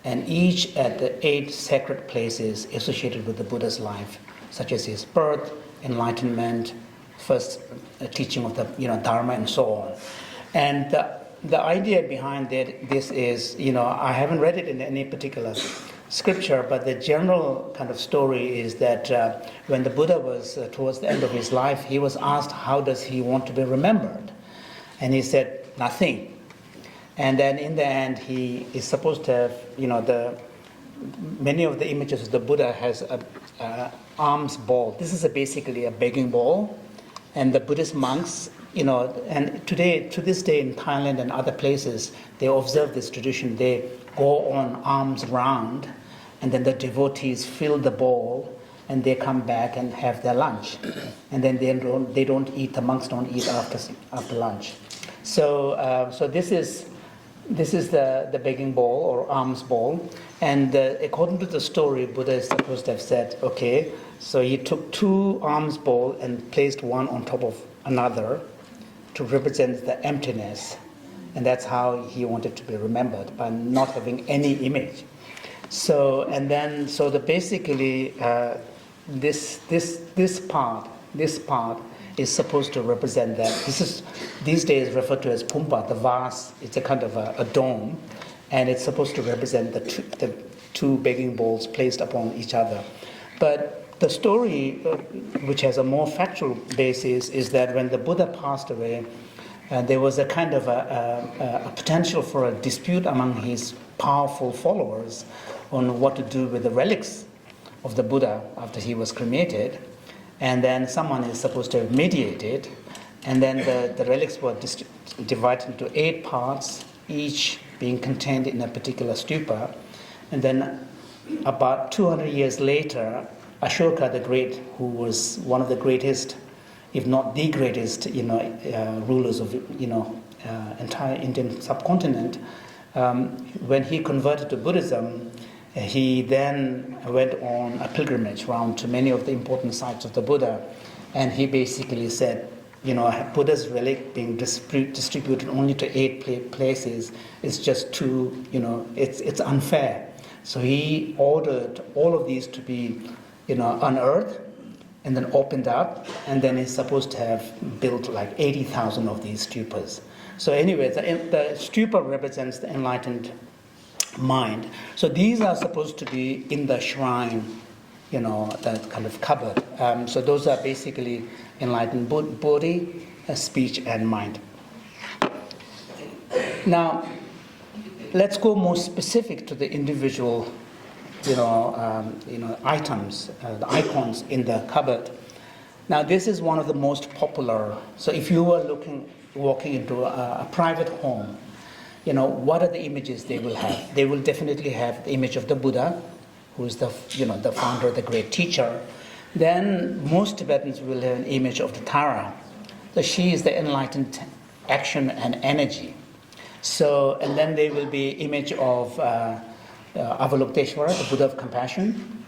and each at the 8 sacred places associated with the Buddha's life, such as his birth, enlightenment, first teaching of the Dharma, and so on. And the idea behind this is, I haven't read it in any particular scripture, but the general kind of story is that when the Buddha was towards the end of his life, he was asked how does he want to be remembered, and he said nothing. And then in the end, he is supposed to have, many of the images of the Buddha has a alms bowl. This is basically a begging bowl. And the Buddhist monks, and to this day in Thailand and other places, they observe this tradition. They go on alms round, and then the devotees fill the bowl, and they come back and have their lunch. And then they don't eat, the monks don't eat after lunch. So this is the begging bowl or alms bowl, and according to the story, Buddha is supposed to have said, okay, so he took 2 alms bowls and placed one on top of another to represent the emptiness, and that's how he wanted to be remembered, by not having any image. So basically this part is supposed to represent that. This is these days referred to as pumpa, the vase. It's a kind of a dome, and it's supposed to represent the 2 begging bowls placed upon each other. But the story, which has a more factual basis, is that when the Buddha passed away, there was a kind of a potential for a dispute among his powerful followers on what to do with the relics of the Buddha after he was cremated. And then someone is supposed to mediate it, and then the relics were divided into 8 parts, each being contained in a particular stupa. And then about 200 years later, Ashoka the Great, who was one of the greatest, if not the greatest, rulers of entire Indian subcontinent, when he converted to Buddhism, he then went on a pilgrimage round to many of the important sites of the Buddha, and he basically said, Buddha's relic being distributed only to 8 places is just too, it's unfair. So he ordered all of these to be, unearthed and then opened up, and then he's supposed to have built like 80,000 of these stupas. So anyway, the stupa represents the enlightened mind. So these are supposed to be in the shrine, that kind of cupboard. So those are basically enlightened body, speech, and mind. Now, let's go more specific to the individual, items, the icons in the cupboard. Now, this is one of the most popular. So, if you were walking into a private home, what are the images they will have? They will definitely have the image of the Buddha, who is the founder, the great teacher. Then most Tibetans will have an image of the Tara. So she is the enlightened action and energy. So, and then there will be image of Avalokiteshvara, the Buddha of compassion.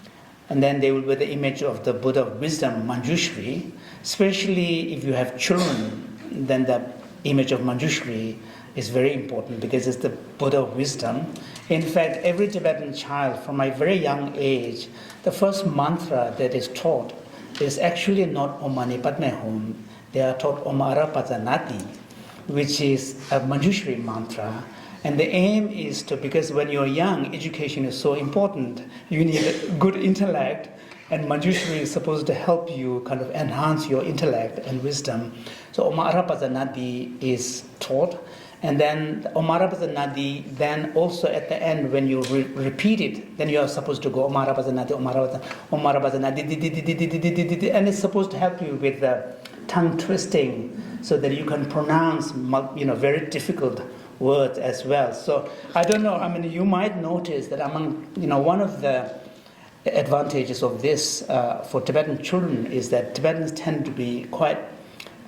And then there will be the image of the Buddha of wisdom, Manjushri. Especially if you have children, then the image of Manjushri is very important because it's the Buddha of wisdom. In fact, every Tibetan child from a very young age, the first mantra that is taught is actually not Om Mani Padme Hum. They are taught Om Arapazanati, which is a Manjushri mantra. And the aim is to, because when you're young, education is so important, you need a good intellect, and Manjushri is supposed to help you kind of enhance your intellect and wisdom. So Om Arapazanati is taught. And then Omara Bhajanadi, then also at the end when you repeat it, then you are supposed to go Omara Bhajanadi, Omara Bhajanadi, and it's supposed to help you with the tongue twisting so that you can pronounce very difficult words as well. So I don't know, you might notice that among, one of the advantages of this for Tibetan children is that Tibetans tend to be quite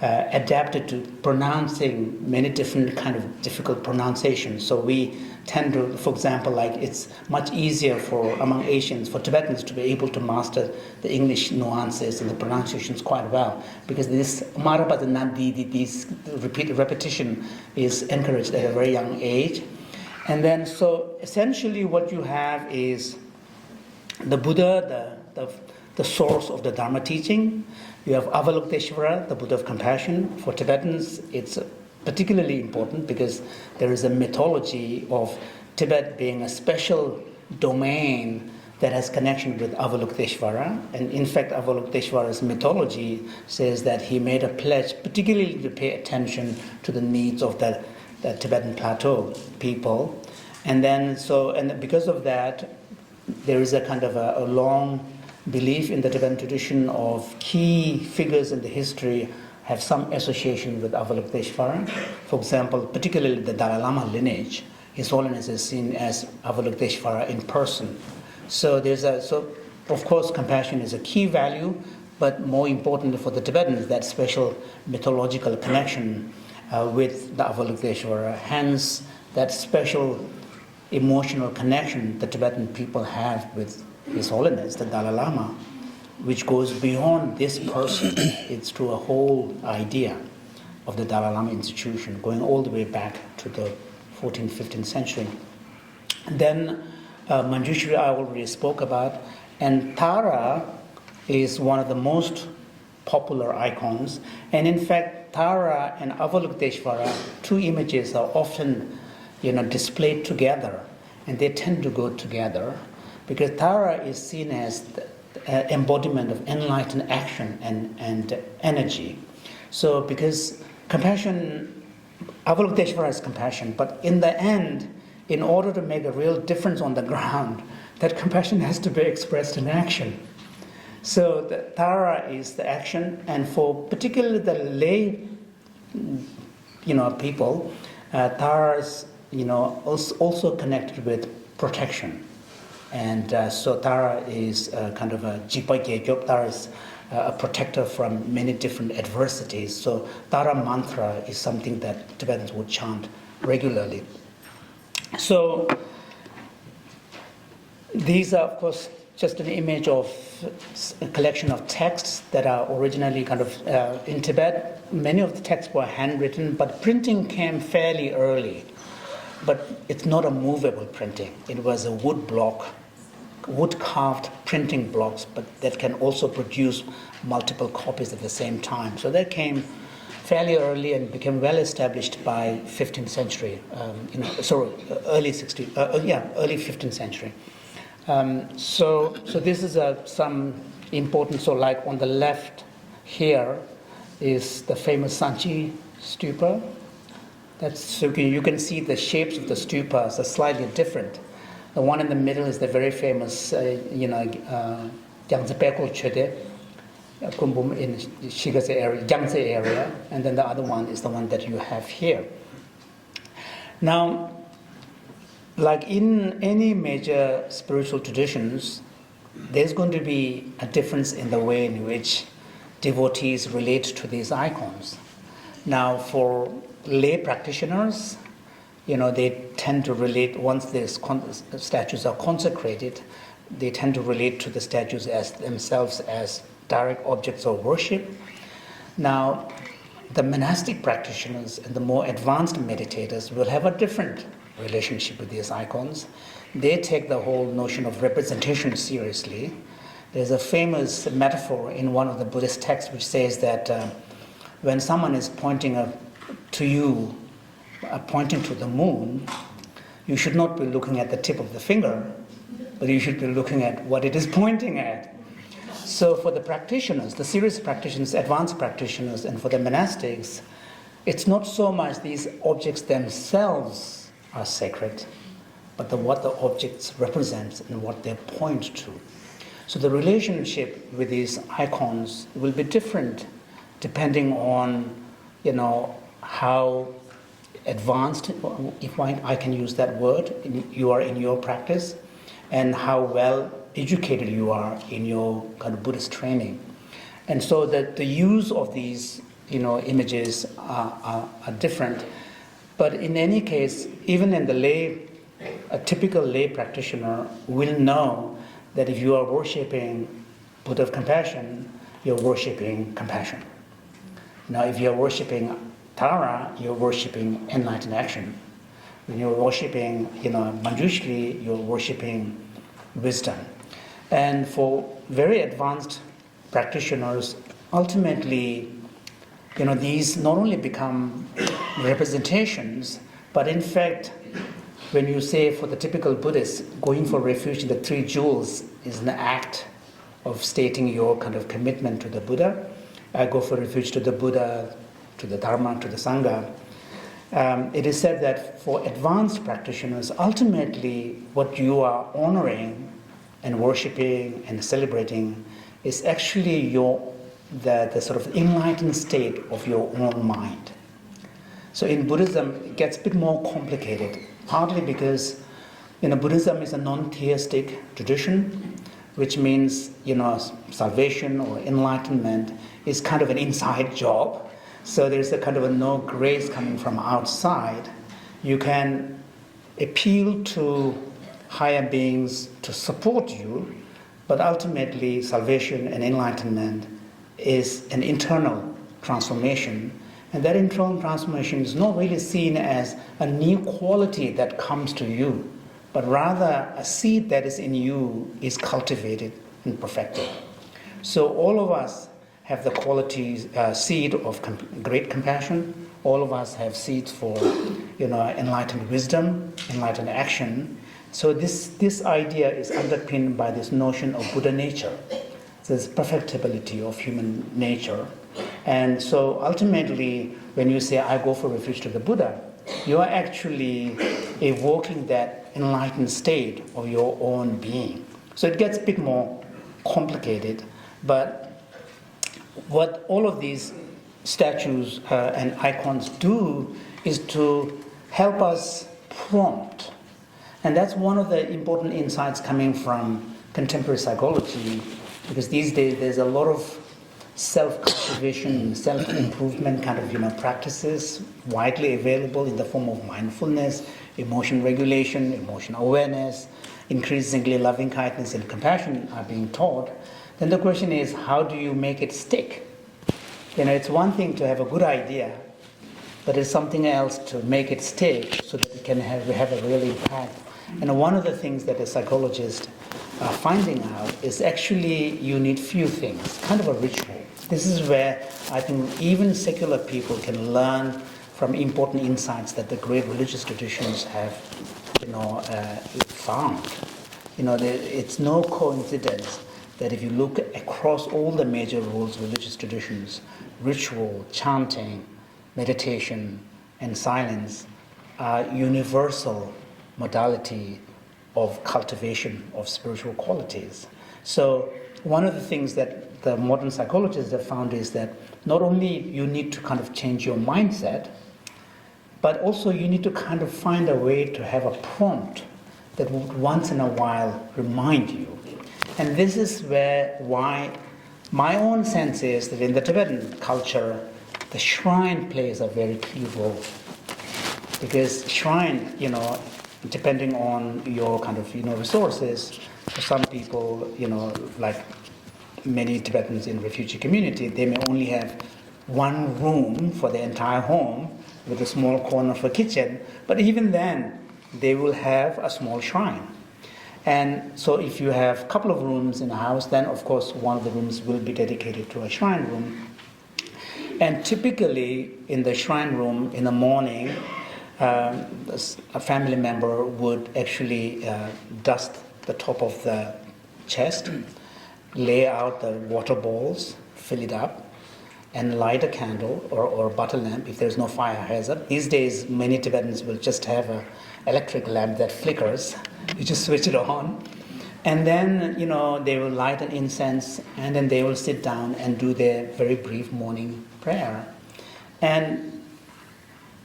adapted to pronouncing many different kind of difficult pronunciations. So we tend to, for example, like it's much easier among Asians, for Tibetans to be able to master the English nuances and the pronunciations quite well, because this Marapadanadi, this repetition is encouraged at a very young age. And then, so essentially what you have is the Buddha, the source of the Dharma teaching. You have Avalokiteshvara, the Buddha of compassion. For Tibetans, it's particularly important because there is a mythology of Tibet being a special domain that has connection with Avalokiteshvara. And in fact, Avalokiteshvara's mythology says that he made a pledge, particularly to pay attention to the needs of the Tibetan plateau people. And then, and because of that, there is a kind of a long belief in the Tibetan tradition of key figures in the history have some association with Avalokiteshvara. For example, particularly the Dalai Lama lineage, His Holiness is seen as Avalokiteshvara in person. So of course compassion is a key value, but more importantly for the Tibetans, that special mythological connection with the Avalokiteshvara. Hence, that special emotional connection the Tibetan people have with His Holiness, the Dalai Lama, which goes beyond this person. It's to a whole idea of the Dalai Lama institution, going all the way back to the 14th, 15th century. Then Manjushri I already spoke about, and Tara is one of the most popular icons. And in fact, Tara and Avalokiteshvara, two images are often displayed together, and they tend to go together. Because Tara is seen as the embodiment of enlightened action and energy. So because compassion, Avalokiteshvara is compassion, but in the end, in order to make a real difference on the ground, that compassion has to be expressed in action. So the Tara is the action, and for particularly the lay people, Tara is also connected with protection. And so Tara is kind of a Jinpa Gyegyop. Tara is a protector from many different adversities. So Tara mantra is something that Tibetans would chant regularly. So these are, of course, just an image of a collection of texts that are originally kind of in Tibet. Many of the texts were handwritten, but printing came fairly early. but it's not a movable printing. It was a wood-carved printing blocks, but that can also produce multiple copies at the same time. So that came fairly early and became well established by 15th century, early 15th century. So this is some important, so like on the left here is the famous Sanchi stupa. So you can see the shapes of the stupas are slightly different. The one in the middle is the very famous, Yangtze Pekul Chede, Kumbum in Shigaze area, Yangtze area, and then the other one is the one that you have here. Now, like in any major spiritual traditions, there's going to be a difference in the way in which devotees relate to these icons. Now, for lay practitioners, they tend to relate, once these statues are consecrated, they tend to relate to the statues as themselves as direct objects of worship. Now, the monastic practitioners and the more advanced meditators will have a different relationship with these icons. They take the whole notion of representation seriously. There's a famous metaphor in one of the Buddhist texts which says that when someone is pointing to you, pointing to the moon, you should not be looking at the tip of the finger, but you should be looking at what it is pointing at. So for the practitioners, the serious practitioners, advanced practitioners, and for the monastics, it's not so much these objects themselves are sacred, but what the objects represent and what they point to. So the relationship with these icons will be different depending on, how advanced, if I can use that word, you are in your practice, and how well educated you are in your kind of Buddhist training. And so that the use of these, images are different. But in any case, even in a typical lay practitioner will know that if you are worshipping Buddha of compassion, you're worshipping compassion. Now, if you're worshipping Tara, you're worshipping enlightened action. When you're worshipping, Manjushri, you're worshipping wisdom. And for very advanced practitioners, ultimately, these not only become representations, but in fact, when you say for the typical Buddhist, going for refuge in the three jewels is an act of stating your kind of commitment to the Buddha. I go for refuge to the Buddha, to the Dharma, to the Sangha. It is said that for advanced practitioners, ultimately what you are honoring and worshipping and celebrating is actually the sort of enlightened state of your own mind. So in Buddhism, it gets a bit more complicated, partly because Buddhism is a non-theistic tradition, which means salvation or enlightenment is kind of an inside job. So there's a kind of no grace coming from outside. You can appeal to higher beings to support you, but ultimately salvation and enlightenment is an internal transformation. And that internal transformation is not really seen as a new quality that comes to you, but rather a seed that is in you is cultivated and perfected. So all of us have the qualities, seed of great compassion. All of us have seeds for, enlightened wisdom, enlightened action. So this idea is underpinned by this notion of Buddha nature, this perfectibility of human nature. And so ultimately, when you say, I go for refuge to the Buddha, you are actually evoking that enlightened state of your own being. So it gets a bit more complicated, but what all of these statues and icons do is to help us prompt. And that's one of the important insights coming from contemporary psychology, because these days there's a lot of self-cultivation, self-improvement kind of practices widely available in the form of mindfulness, emotion regulation, emotional awareness, increasingly loving kindness and compassion are being taught. Then the question is, how do you make it stick? It's one thing to have a good idea, but it's something else to make it stick so that it can have a real impact. And one of the things that the psychologists are finding out is actually you need few things, kind of a ritual. This is where I think even secular people can learn from important insights that the great religious traditions have, found. It's no coincidence that if you look across all the major rules, religious traditions, ritual, chanting, meditation, and silence are universal modality of cultivation of spiritual qualities. So one of the things that the modern psychologists have found is that not only you need to kind of change your mindset, but also you need to kind of find a way to have a prompt that would once in a while remind you. And this is why my own sense is that in the Tibetan culture, the shrine plays a very key role. Because shrine, depending on your kind of, resources, for some people, like many Tibetans in refugee community, they may only have one room for the entire home with a small corner for kitchen, but even then, they will have a small shrine. And so if you have a couple of rooms in a house, then of course one of the rooms will be dedicated to a shrine room. And typically in the shrine room in the morning, a family member would actually dust the top of the chest, lay out the water bowls, fill it up, and light a candle or a butter lamp if there's no fire hazard. These days, many Tibetans will just have an electric lamp that flickers. You just switch it on. And then, they will light an incense, and then they will sit down and do their very brief morning prayer. And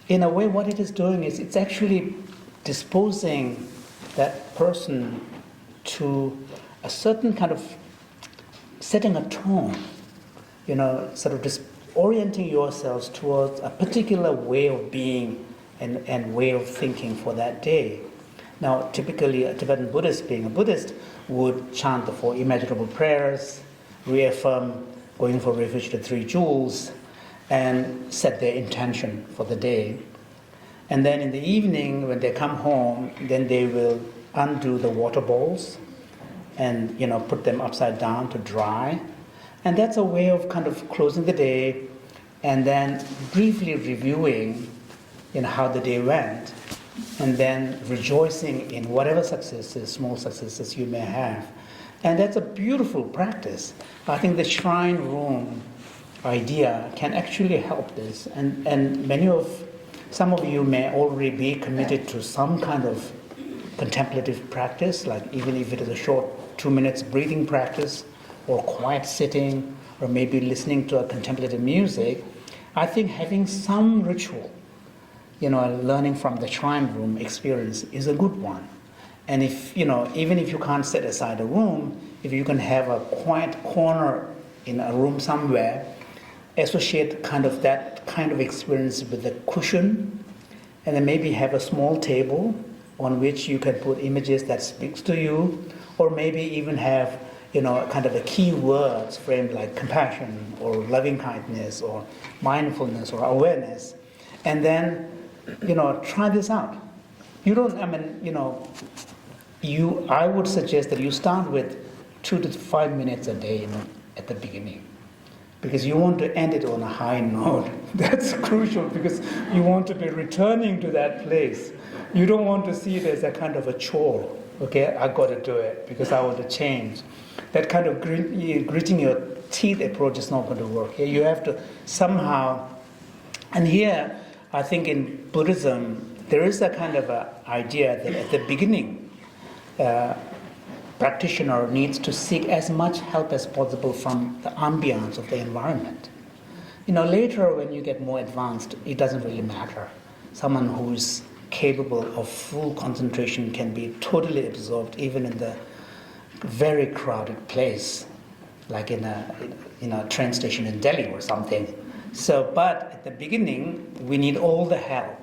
in a way, what it is doing is it's actually disposing that person to a certain kind of setting a tone, sort of just orienting yourselves towards a particular way of being and way of thinking for that day. Now, typically, a Tibetan Buddhist, being a Buddhist, would chant the 4 immeasurable prayers, reaffirm going for refuge to 3 jewels, and set their intention for the day. And then in the evening, when they come home, then they will undo the water bowls and, put them upside down to dry. And that's a way of kind of closing the day and then briefly reviewing, how the day went, and then rejoicing in whatever successes, small successes you may have. And that's a beautiful practice. I think the shrine room idea can actually help this. And some of you may already be committed to some kind of contemplative practice, like even if it is a short 2 minutes breathing practice, or quiet sitting, or maybe listening to a contemplative music. I think having some ritual, learning from the shrine room experience is a good one. And if, even if you can't set aside a room, if you can have a quiet corner in a room somewhere, associate that kind of experience with a cushion, and then maybe have a small table on which you can put images that speaks to you, or maybe even have, kind of the key words framed like compassion or loving kindness or mindfulness or awareness, and then, try this out. I would suggest that you start with 2 to 5 minutes a day at the beginning, because you want to end it on a high note. That's crucial, because you want to be returning to that place. You don't want to see it as a kind of a chore. Okay, I got to do it because I want to change. That kind of gritting your teeth approach is not going to work. You have to somehow, and here I think in Buddhism there is a kind of a idea that at the beginning, practitioner needs to seek as much help as possible from the ambience of the environment. Later when you get more advanced, it doesn't really matter. Someone who is capable of full concentration can be totally absorbed even in the very crowded place, like in a train station in Delhi or something. So, but at the beginning, we need all the help.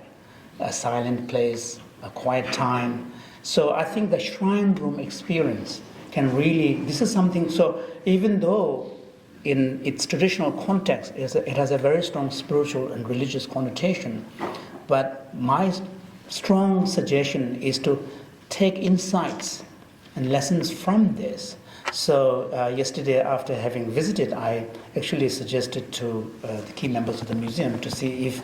A silent place, a quiet time. So I think the shrine room experience can really, this is something, so even though in its traditional context, it has a very strong spiritual and religious connotation. But my strong suggestion is to take insights and lessons from this. So yesterday, after having visited, I actually suggested to the key members of the museum to see if,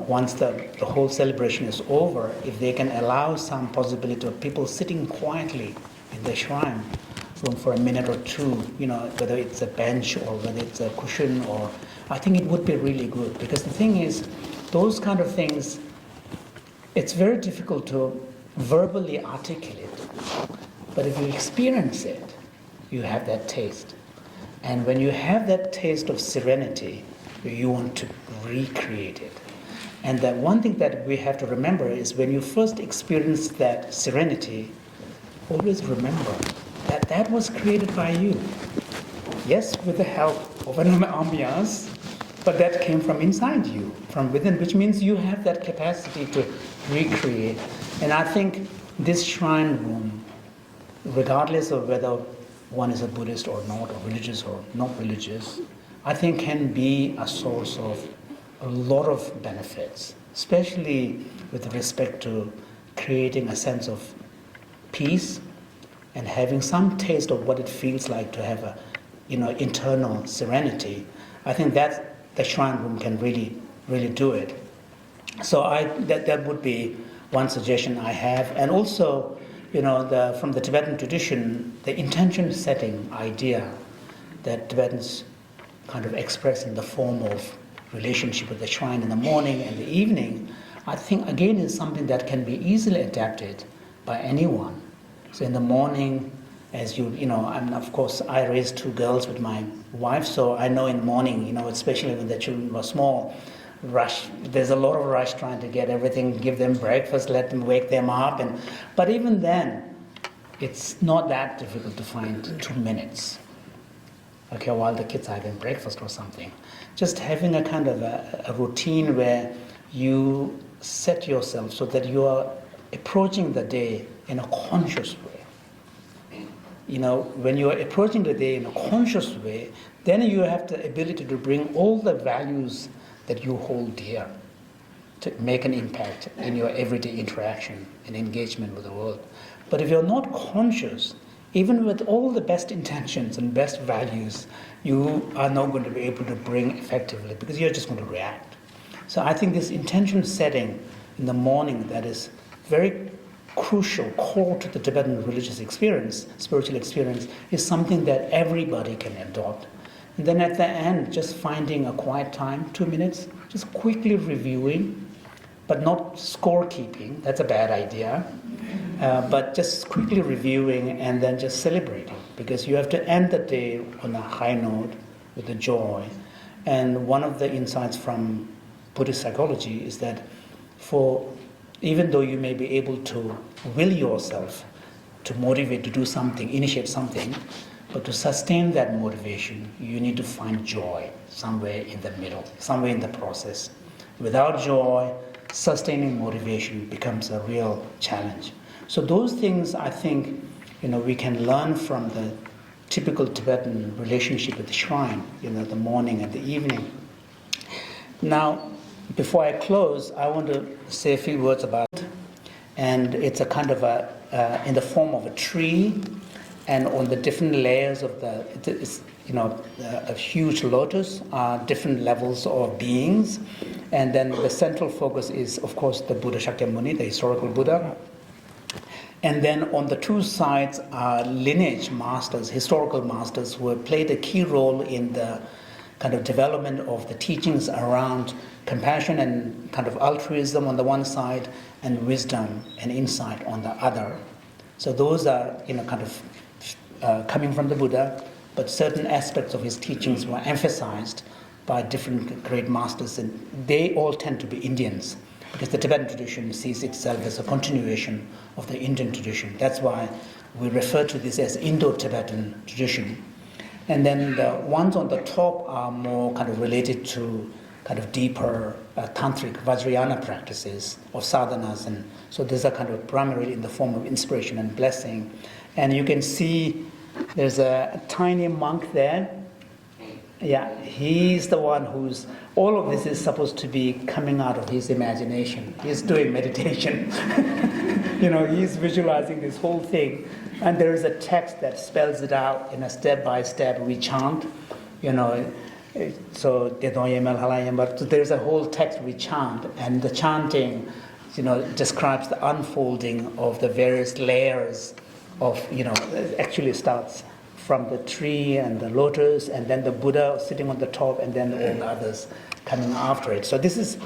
once the whole celebration is over, if they can allow some possibility of people sitting quietly in the shrine room for a minute or two, whether it's a bench or whether it's a cushion, or I think it would be really good. Because the thing is, those kind of things, it's very difficult to verbally articulate. But if you experience it, you have that taste. And when you have that taste of serenity, you want to recreate it. And that one thing that we have to remember is when you first experience that serenity, always remember that that was created by you. Yes, with the help of an ambiance, but that came from inside you, from within, which means you have that capacity to recreate. And I think this shrine room, regardless of whether one is a Buddhist or not, or religious or not religious, I think can be a source of a lot of benefits, especially with respect to creating a sense of peace and having some taste of what it feels like to have a, internal serenity. I think that the shrine room can really, really do it. So that would be one suggestion I have. And also, from the Tibetan tradition, the intention setting idea that Tibetans kind of express in the form of relationship with the shrine in the morning and the evening, I think again is something that can be easily adapted by anyone. So in the morning, as and of course I raised 2 girls with my wife, so I know in the morning, especially when the children were small, there's a lot of rush trying to get everything, give them breakfast, wake them up, but even then, it's not that difficult to find 2 minutes, while the kids are having breakfast or something. Just having a kind of a routine where you set yourself so that you are approaching the day in a conscious way. When you are approaching the day in a conscious way, then you have the ability to bring all the values that you hold dear to make an impact in your everyday interaction and engagement with the world. But if you're not conscious, even with all the best intentions and best values, you are not going to be able to bring effectively because you're just going to react. So I think this intention setting in the morning that is very crucial, core to the Tibetan religious experience, spiritual experience, is something that everybody can adopt. And then at the end, just finding a quiet time, 2 minutes, just quickly reviewing, but not scorekeeping, that's a bad idea, but just quickly reviewing and then just celebrating, because you have to end the day on a high note with the joy. And one of the insights from Buddhist psychology is that even though you may be able to will yourself to motivate to do something, initiate something, but to sustain that motivation, you need to find joy somewhere in the middle, somewhere in the process. Without joy, sustaining motivation becomes a real challenge. So those things, I think, we can learn from the typical Tibetan relationship with the shrine, the morning and the evening. Now, before I close, I want to say a few words about it. And it's a kind of in the form of a tree, and on the different layers of a huge lotus are different levels of beings. And then the central focus is, of course, the Buddha Shakyamuni, the historical Buddha. And then on the 2 sides are lineage masters, historical masters, who have played a key role in the kind of development of the teachings around compassion and kind of altruism on the one side, and wisdom and insight on the other. So those are, kind of coming from the Buddha, but certain aspects of his teachings were emphasized by different great masters, and they all tend to be Indians, because the Tibetan tradition sees itself as a continuation of the Indian tradition. That's why we refer to this as Indo-Tibetan tradition. And then the ones on the top are more kind of related to kind of deeper tantric Vajrayana practices of sadhanas, and so these are kind of primarily in the form of inspiration and blessing. And you can see there's a tiny monk there Yeah, he's the one who's, all of this is supposed to be coming out of his imagination. He's doing meditation. He's visualizing this whole thing. And there is a text that spells it out in a step-by-step. We chant, so there's a whole text we chant. And the chanting, describes the unfolding of the various layers of, actually starts from the tree and the lotus, and then the Buddha sitting on the top, and then all the others coming after it. So this is,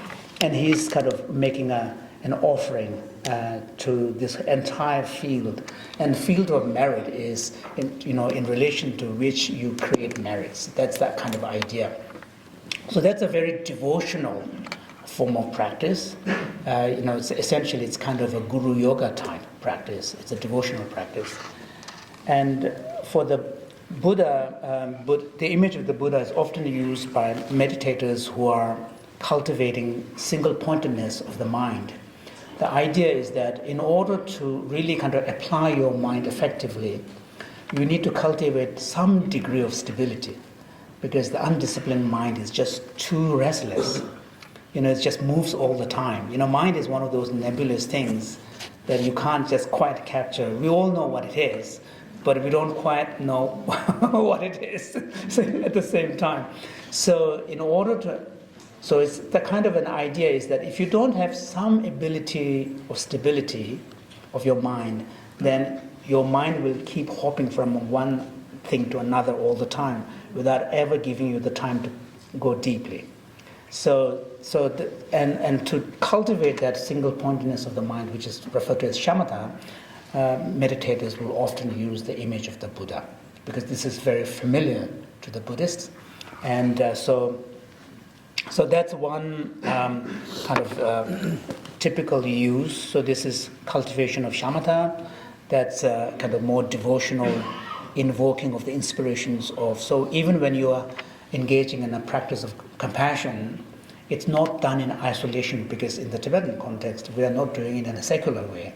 and he's kind of making an offering to this entire field. And field of merit is, in relation to which you create merits. That's that kind of idea. So that's a very devotional form of practice. Essentially it's kind of a guru yoga type practice. It's a devotional practice. And for the Buddha, the image of the Buddha is often used by meditators who are cultivating single-pointedness of the mind. The idea is that in order to really kind of apply your mind effectively, you need to cultivate some degree of stability, because the undisciplined mind is just too restless. It just moves all the time. Mind is one of those nebulous things that you can't just quite capture. We all know what it is, but we don't quite know what it is at the same time. So it's the kind of an idea is that if you don't have some ability or stability of your mind, then your mind will keep hopping from one thing to another all the time without ever giving you the time to go deeply. And to cultivate that single pointedness of the mind, which is referred to as shamatha, meditators will often use the image of the Buddha, because this is very familiar to the Buddhists. And so that's one kind of typical use. So this is cultivation of shamatha. That's kind of more devotional invoking of the inspirations of. So even when you are engaging in a practice of compassion, it's not done in isolation, because in the Tibetan context, we are not doing it in a secular way.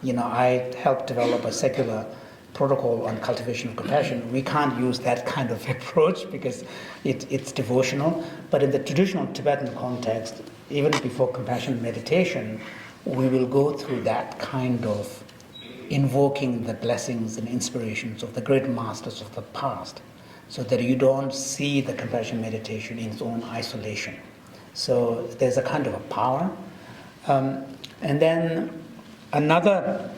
I helped develop a secular protocol on cultivation of compassion. We can't use that kind of approach because it's devotional. But in the traditional Tibetan context, even before compassion meditation, we will go through that kind of invoking the blessings and inspirations of the great masters of the past, so that you don't see the compassion meditation in its own isolation. So there's a kind of a power. And then another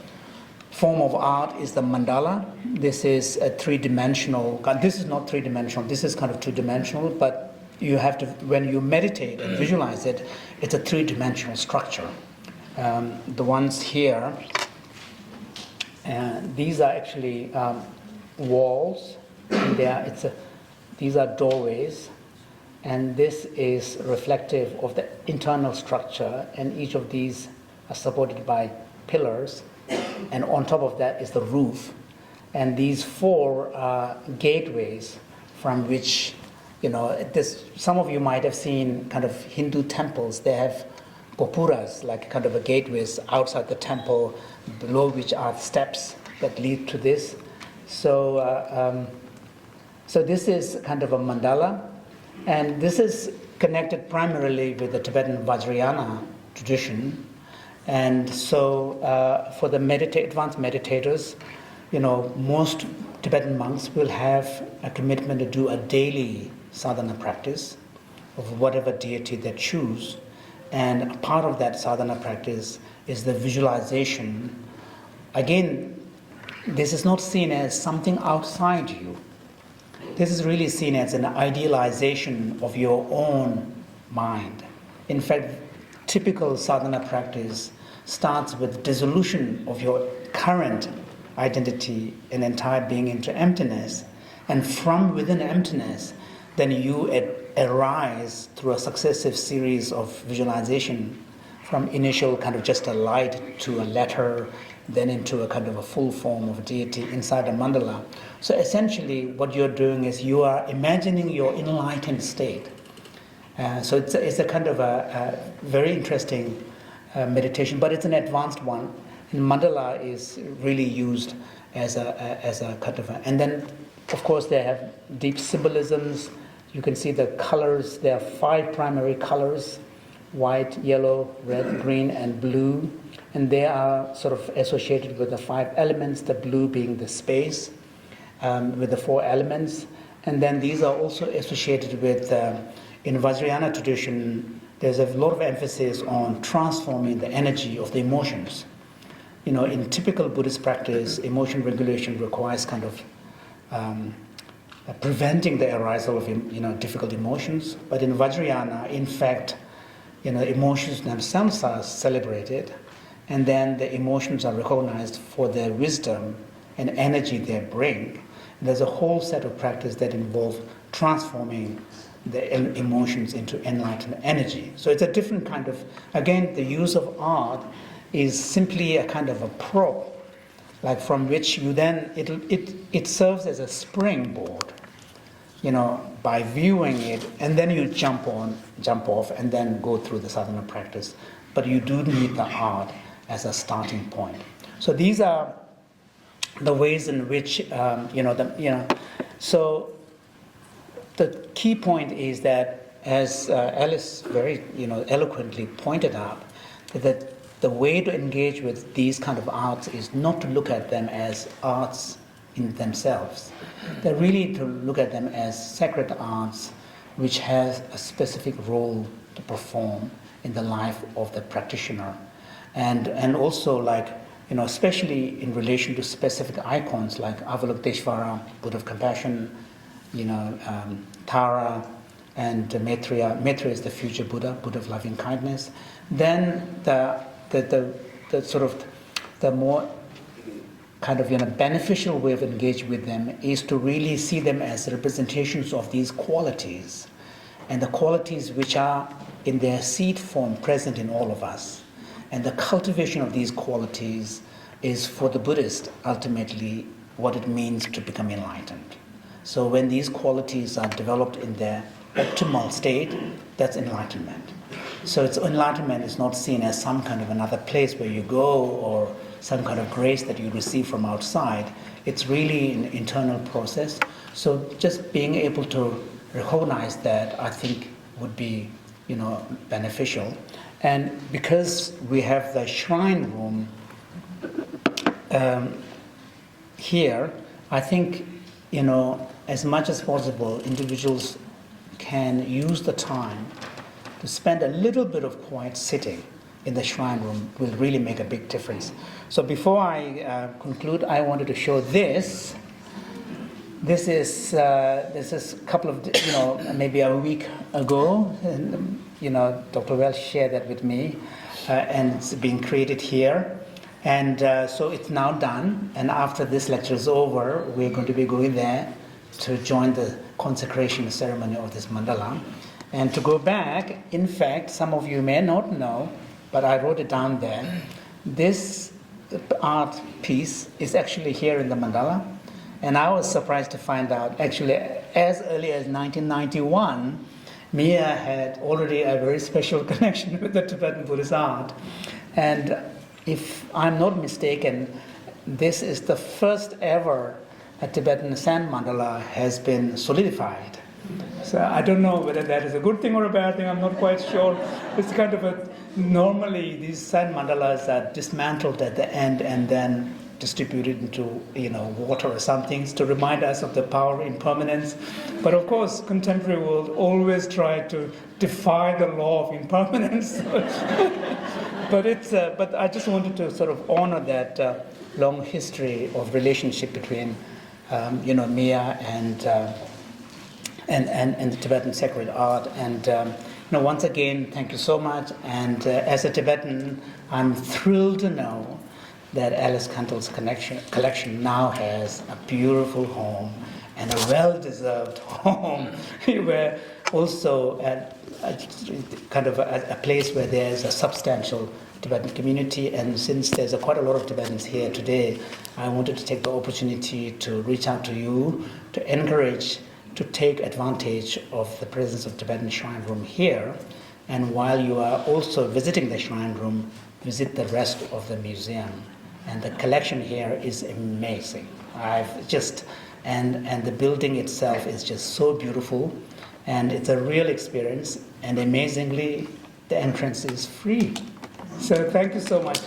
form of art is the mandala. This is a three-dimensional. This is not three-dimensional. This is kind of two-dimensional, but you have to, when you meditate and visualize it, it's a three-dimensional structure. The ones here, these are actually walls. And these are doorways, and this is reflective of the internal structure, and each of these are supported by pillars, and on top of that is the roof. And these four are gateways from which, some of you might have seen kind of Hindu temples. They have gopuras, like kind of a gateways outside the temple, below which are steps that lead to this. So this is kind of a mandala, and this is connected primarily with the Tibetan Vajrayana tradition. And so for the advanced meditators, most Tibetan monks will have a commitment to do a daily sadhana practice of whatever deity they choose. And a part of that sadhana practice is the visualization. Again, this is not seen as something outside you. This is really seen as an idealization of your own mind. In fact, typical sadhana practice starts with dissolution of your current identity and entire being into emptiness. And from within emptiness, then you arise through a successive series of visualization, from initial kind of just a light to a letter, then into a kind of a full form of deity inside a mandala. So essentially what you're doing is you are imagining your enlightened state. So it's a kind of a very interesting meditation, but it's an advanced one. And mandala is really used as a kind of and then of course they have deep symbolisms. You can see the colors. There are 5 primary colors: white, yellow, red, green, and blue. And they are sort of associated with the 5 elements, the blue being the space, with the 4 elements. And then these are also associated with, in Vajrayana tradition, there's a lot of emphasis on transforming the energy of the emotions. You know, in typical Buddhist practice, emotion regulation requires kind of preventing the arisal of, you know, difficult emotions. But in Vajrayana, in fact, you know, emotions themselves are celebrated, and then the emotions are recognized for their wisdom and energy they bring. And there's a whole set of practice that involve transforming the emotions into enlightened energy. So it's a different kind of, again, the use of art is simply a kind of a prop, like from which you then, it serves as a springboard, you know, by viewing it, and then you jump off, and then go through the sadhana practice. But you do need the art as a starting point. So these are the ways in which, so the key point is that, as Alice very, eloquently pointed out, that the way to engage with these kind of arts is not to look at them as arts in themselves. They're really to look at them as sacred arts which has a specific role to perform in the life of the practitioner. And also, like, especially in relation to specific icons like Avalokiteshvara, Buddha of Compassion, Tara, and Maitreya. Maitreya is the future Buddha, Buddha of loving kindness. Then the sort of the more kind of beneficial way of engaging with them is to really see them as representations of these qualities, and the qualities which are in their seed form present in all of us. And the cultivation of these qualities is, for the Buddhist, ultimately what it means to become enlightened. So when these qualities are developed in their optimal state, that's enlightenment. So enlightenment is not seen as some kind of another place where you go, or some kind of grace that you receive from outside. It's really an internal process. So just being able to recognize that, I think, would be beneficial. And because we have the shrine room here, I think, as much as possible, individuals can use the time to spend a little bit of quiet sitting in the shrine room. Will really make a big difference. So before I conclude, I wanted to show this. This is a couple of, maybe a week ago, and, Dr. Welch shared that with me, and it's being created here. And so it's now done, and after this lecture is over, we're going to be going there to join the consecration ceremony of this mandala. And to go back, in fact, some of you may not know, but I wrote it down there. This art piece is actually here in the mandala. And I was surprised to find out, actually, as early as 1991, MiA had already a very special connection with the Tibetan Buddhist art. And if I'm not mistaken, this is the first ever a Tibetan sand mandala has been solidified. So I don't know whether that is a good thing or a bad thing, I'm not quite sure. It's kind of normally these sand mandalas are dismantled at the end and then distributed into water or something to remind us of the power of impermanence. But of course, contemporary world always try to defy the law of impermanence. But I just wanted to sort of honor that long history of relationship between MiA and the Tibetan sacred art. And once again, thank you so much. And as a Tibetan, I'm thrilled to know that Alice Kandell's collection now has a beautiful home and a well-deserved home, where also kind of a place where there's a substantial Tibetan community. And since there's quite a lot of Tibetans here today, I wanted to take the opportunity to reach out to you, to encourage, to take advantage of the presence of Tibetan Shrine Room here. And while you are also visiting the Shrine Room, visit the rest of the museum. And the collection here is amazing. And the building itself is just so beautiful. And it's a real experience, and amazingly, the entrance is free. So thank you so much. Do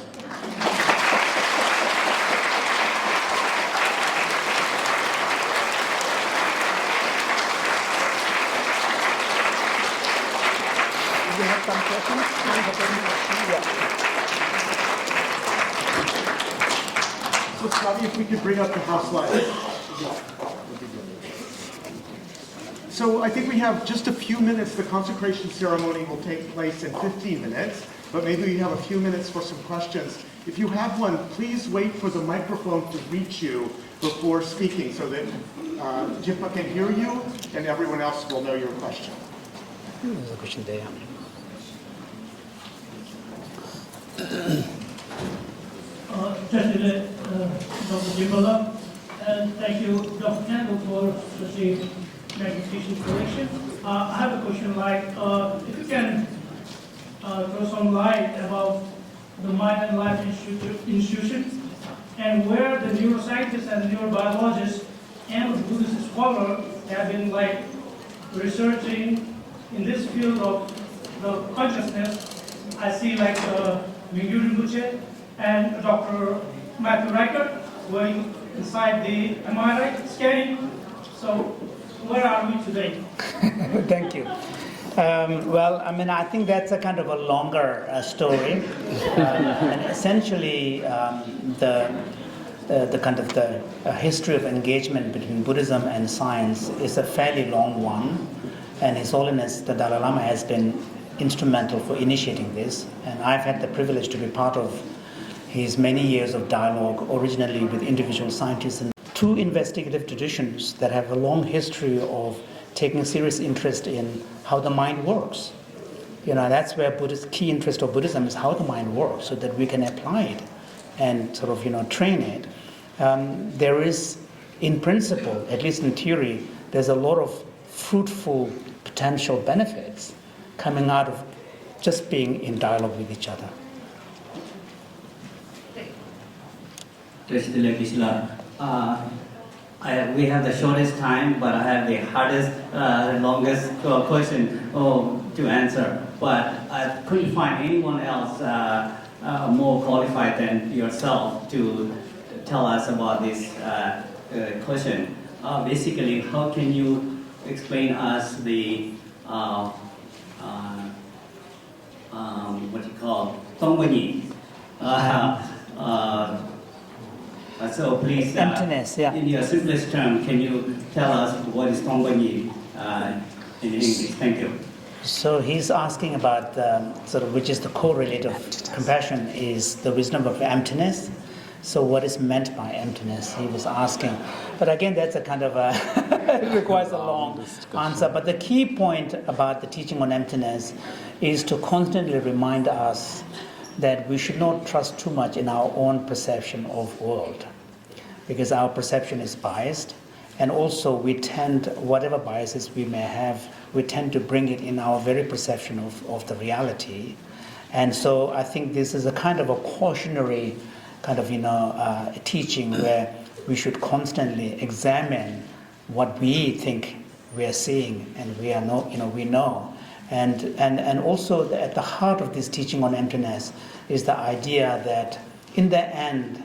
you have some questions? So Scotty, if we could bring up the first slide. So I think we have just a few minutes. The consecration ceremony will take place in 15 minutes, but maybe we have a few minutes for some questions. If you have one, please wait for the microphone to reach you before speaking so that Jinpa can hear you and everyone else will know your question. There's a question there. President Dr. Jinpa, and thank you, Dr. Kandell, for such a magnificent inspiration. I have a question like, if you can throw some light about the Mind and Life Institution and where the neuroscientists and neurobiologists and Buddhist scholars have been like researching in this field of the consciousness. I see like MiA and Dr. Matthew Reichert going inside the MiA scanning. So where are we today? Thank you. Well, I mean, I think that's a kind of a longer story. And essentially, the kind of the history of engagement between Buddhism and science is a fairly long one. And His Holiness, the Dalai Lama, has been instrumental for initiating this. And I've had the privilege to be part of his many years of dialogue, originally with individual scientists and two investigative traditions that have a long history of taking serious interest in how the mind works. You know, that's where key interest of Buddhism is how the mind works, so that we can apply it and sort of, train it. There is, in principle, at least in theory, there's a lot of fruitful potential benefits coming out of just being in dialogue with each other. President Kisla, we have the shortest time, but I have the hardest, longest question to answer. But I couldn't find anyone else more qualified than yourself to tell us about this question. Basically, how can you explain us the what you call Tongwenyi? So please, emptiness, yeah. In your simplest term, can you tell us what is Tongwenyi in English? Thank you. So he's asking about sort of which is the correlate of compassion is the wisdom of emptiness. So what is meant by emptiness? He was asking. But again, that's a kind of it requires a long answer. But the key point about the teaching on emptiness is to constantly remind us that we should not trust too much in our own perception of world, because our perception is biased, and also we tend, whatever biases we may have, we tend to bring it in our very perception of the reality. And so I think this is a kind of a cautionary kind of teaching where we should constantly examine what we think we are seeing and we know. And also at the heart of this teaching on emptiness is the idea that in the end,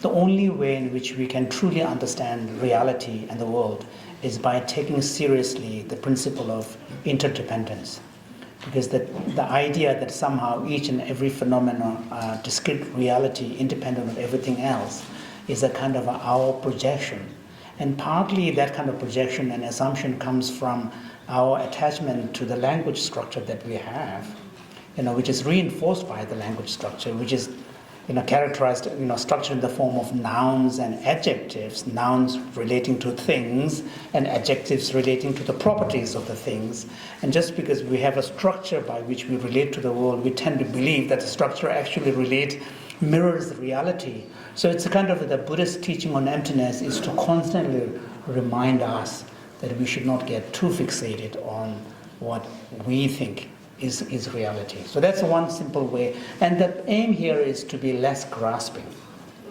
the only way in which we can truly understand reality and the world is by taking seriously the principle of interdependence. Because the idea that somehow each and every phenomenon, discrete reality, independent of everything else, is a kind of our projection. And partly that kind of projection and assumption comes from our attachment to the language structure that we have, which is reinforced by the language structure, which is characterized, structured in the form of nouns and adjectives, nouns relating to things and adjectives relating to the properties of the things. And just because we have a structure by which we relate to the world, we tend to believe that the structure actually mirrors reality. So it's a kind of the Buddhist teaching on emptiness is to constantly remind us that we should not get too fixated on what we think is reality. So that's one simple way. And the aim here is to be less grasping.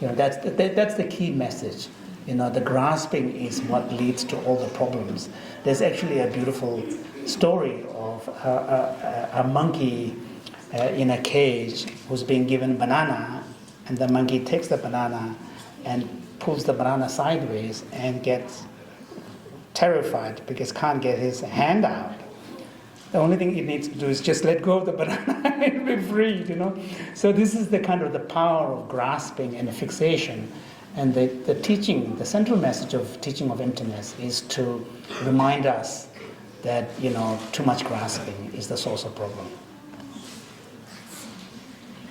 That's the key message, the grasping is what leads to all the problems. There's actually a beautiful story of a monkey in a cage who's being given banana, and the monkey takes the banana and pulls the banana sideways and gets terrified because can't get his hand out. The only thing it needs to do is just let go of the banana and be freed, So this is the kind of the power of grasping and fixation. And the teaching, the central message of teaching of emptiness is to remind us that, too much grasping is the source of problem.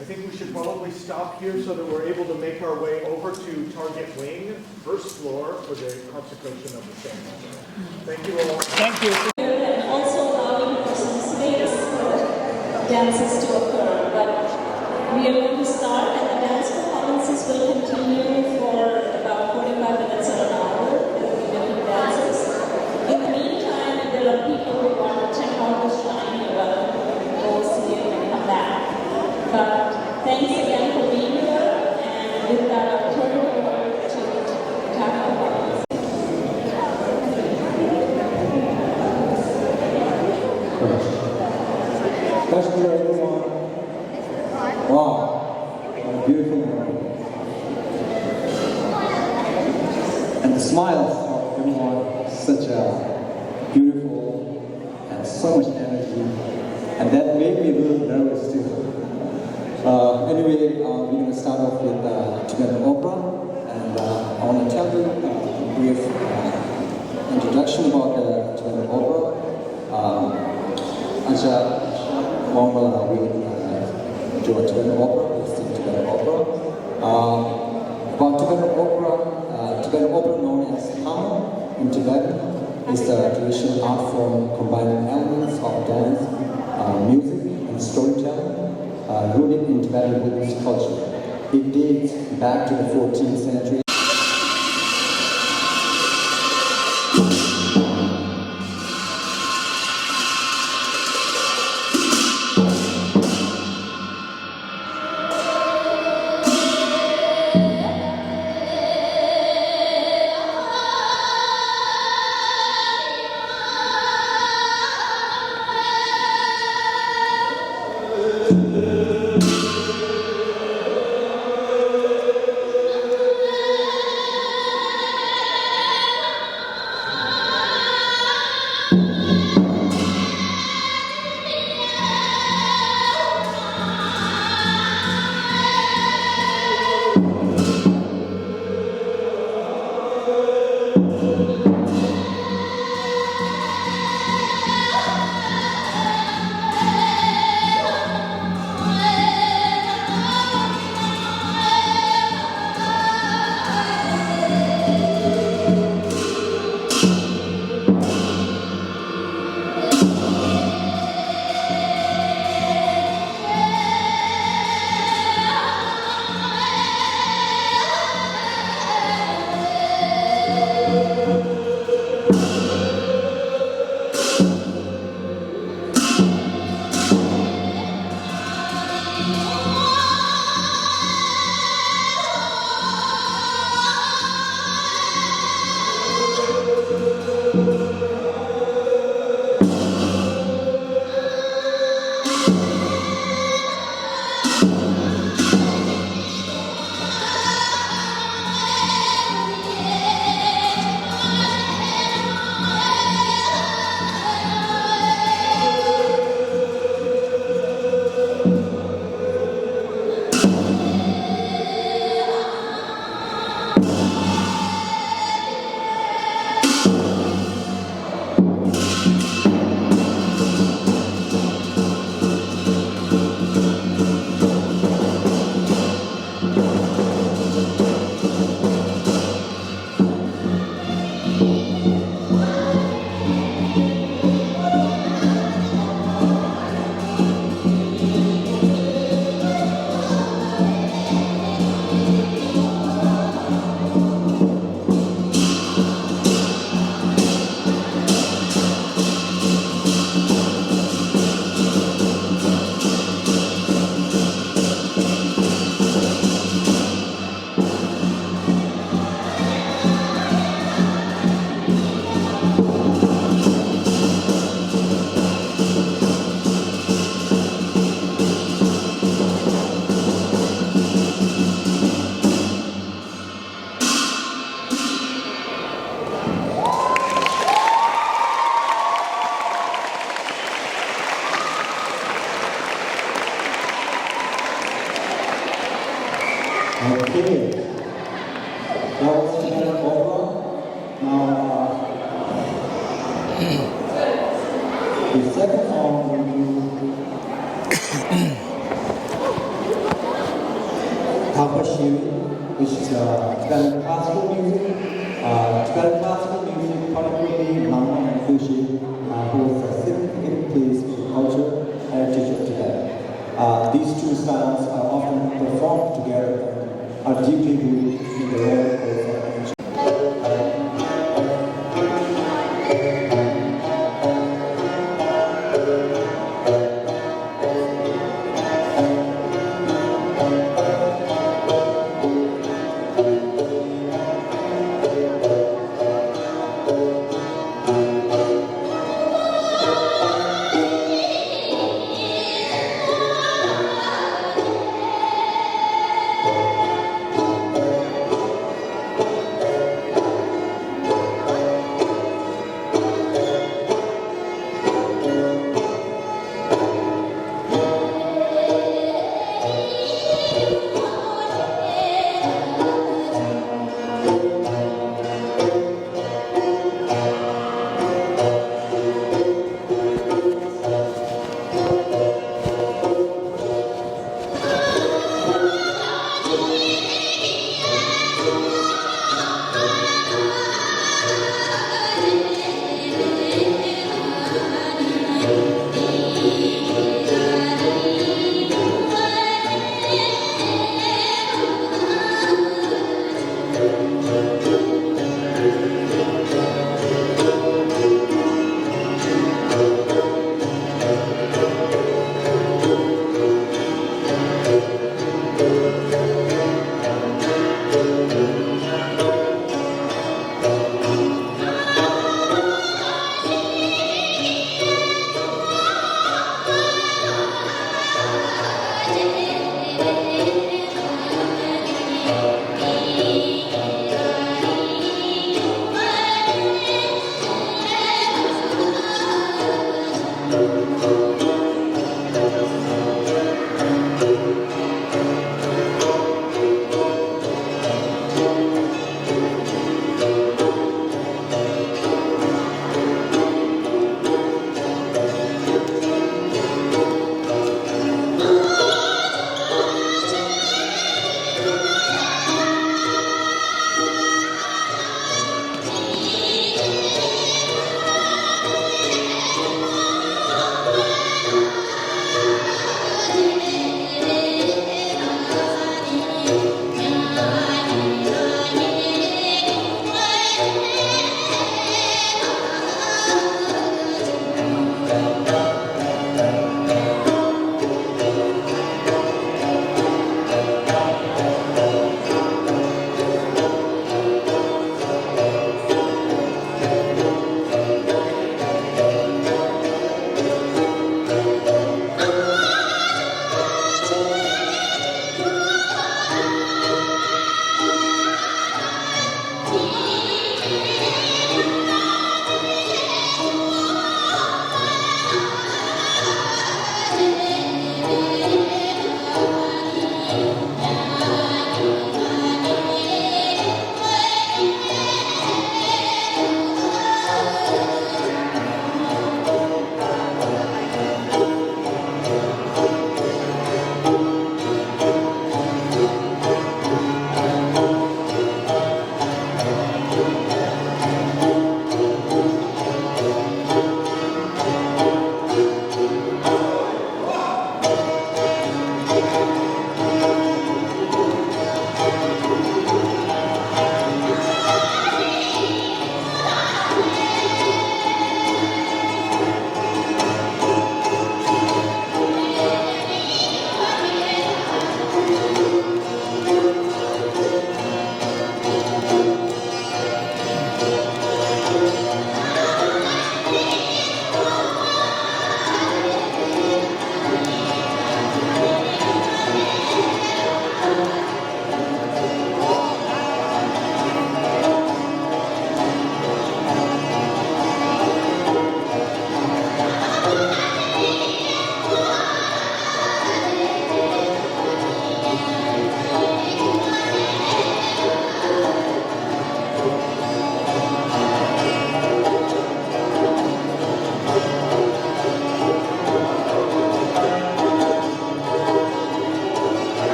I think we should probably stop here so that we're able to make our way over to Target Wing, first floor, for the consecration of the ceremony. Thank you all. Thank you. And also allowing space for dances to occur. But we are going to start, and the dance performances will continue for about 45 minutes or an hour. There will be different dances. In the meantime, if there are people who want to check out the shrine, you're welcome to go see it and come back. But thanks again for being here, and with that, I'll turn it over to TAFM. Thank you, everyone. Wow, what a beautiful morning. And the smiles of everyone, such a beautiful and so much energy. And that made me a little nervous too. Anyway, we're going to start off with Tibetan opera, and I want to tell you a brief introduction about the Tibetan opera. Aja Mongala will do a Tibetan opera, we'll sing Tibetan opera. About Tibetan opera known as Hama in Tibetan is the traditional art form combining elements of dance, music, and storytelling. Rooted in Tibetan Buddhist culture. It dates back to the 14th century. Okay. That was Tibetan opera. Now, the second song will be which is Tibetan classical music. Tibetan classical music, particularly Lama and Fushi, holds a significant place in the culture and heritage of Tibet. These two styles are often performed together and are deeply rooted in the role of ancient.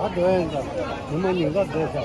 아, 너인가? 부모님과 너자.